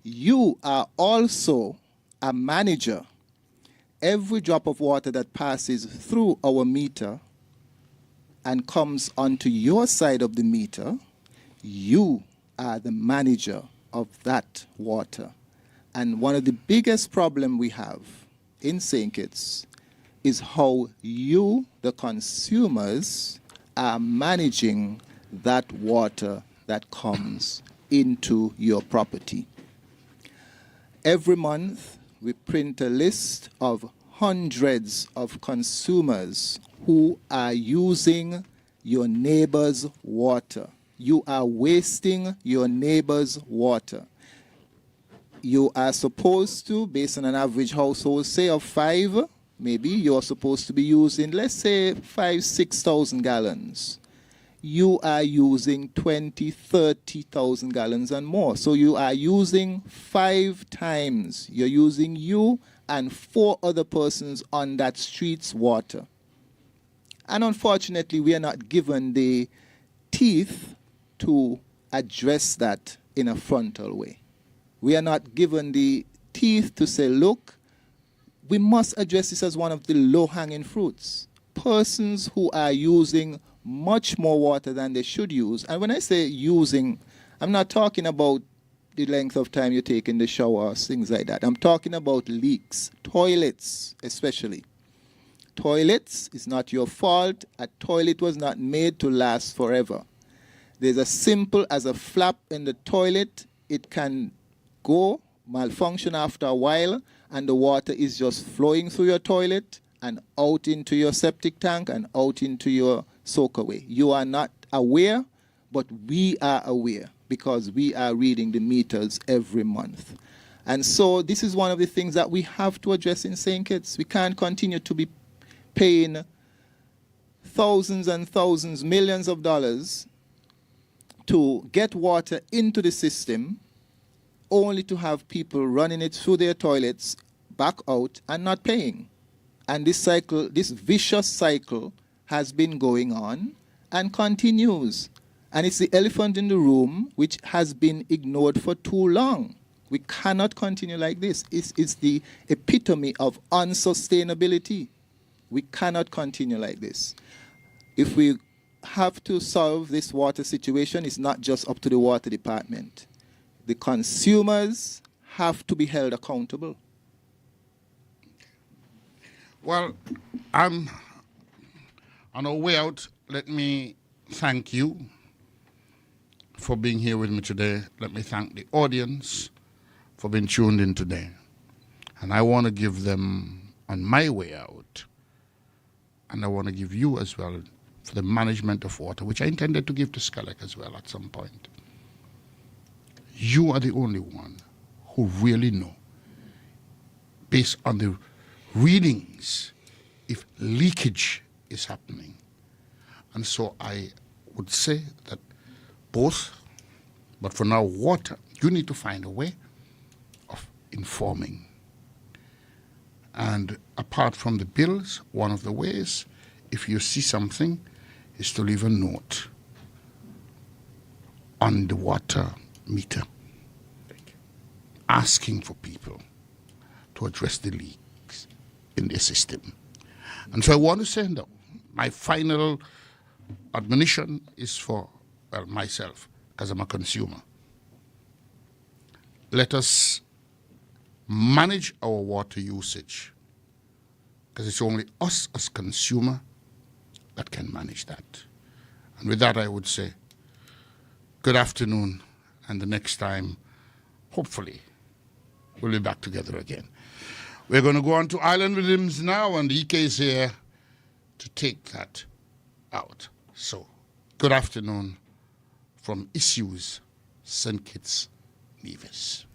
you are also a manager. Every drop of water that passes through our meter and comes onto your side of the meter, you are the manager of that water. And one of the biggest problems we have in St. Kitts is how you, the consumers, are managing that water that comes into your property. Every month, we print a list of hundreds of consumers who are using your neighbor's water. You are wasting your neighbor's water. You are supposed to, based on an average household, say of 5, maybe you're supposed to be using, let's say, 6,000 gallons. You are using 30,000 gallons and more. So you are using 5 times. You're using you and 4 other persons on that street's water. And unfortunately, we are not given the teeth to address that in a frontal way. We are not given the teeth to say, look, we must address this as one of the low-hanging fruits. Persons who are using much more water than they should use. And when I say using, I'm not talking about the length of time you take in the shower, things like that. I'm talking about leaks, toilets especially. Toilets is not your fault. A toilet was not made to last forever. There's as simple as a flap in the toilet. It can go, malfunction after a while, and the water is just flowing through your toilet and out into your septic tank and out into your soakaway. You are not aware, but we are aware because we are reading the meters every month. And so this is one of the things that we have to address in St. Kitts. We can't continue to be paying thousands and thousands, millions of dollars to get water into the system only to have people running it through their toilets, back out, and not paying. And this cycle, this vicious cycle, has been going on and continues. And it's the elephant in the room which has been ignored for too long. We cannot continue like this. It's the epitome of unsustainability. We cannot continue like this. If we have to solve this water situation, it's not just up to the water department. The consumers have to be held accountable. Well, on our way out, let me thank you for being here with me today. Let me thank the audience for being tuned in today. And I want to give them on my way out, and I want to give you as well for the management of water, which I intended to give to Skelec as well at some point. You are the only one who really know, based on the readings, if leakage is happening. And so I would say that both, but for now water, you need to find a way of informing. And apart from the bills, one of the ways, if you see something, is to leave a note on the water meter asking for people to address the leaks in their system. And so I want to say that my final admonition is for well, myself, because I'm a consumer. Let us manage our water usage, because it's only us as consumer that can manage that. And with that, I would say, good afternoon, and the next time, hopefully, we'll be back together again. We're going to go on to Island Rhythms now, and EK is here to take that out. So, good afternoon from Issues, St. Kitts, Nevis.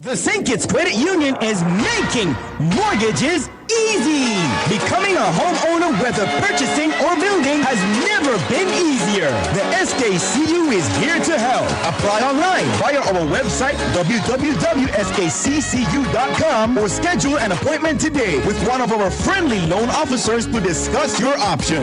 The St. Kitts Credit Union is making mortgages easy. Becoming a homeowner, whether purchasing or building, has never been easier. The SKCU is here to help. Apply online via our website, www.skccu.com, or schedule an appointment today with one of our friendly loan officers to discuss your options.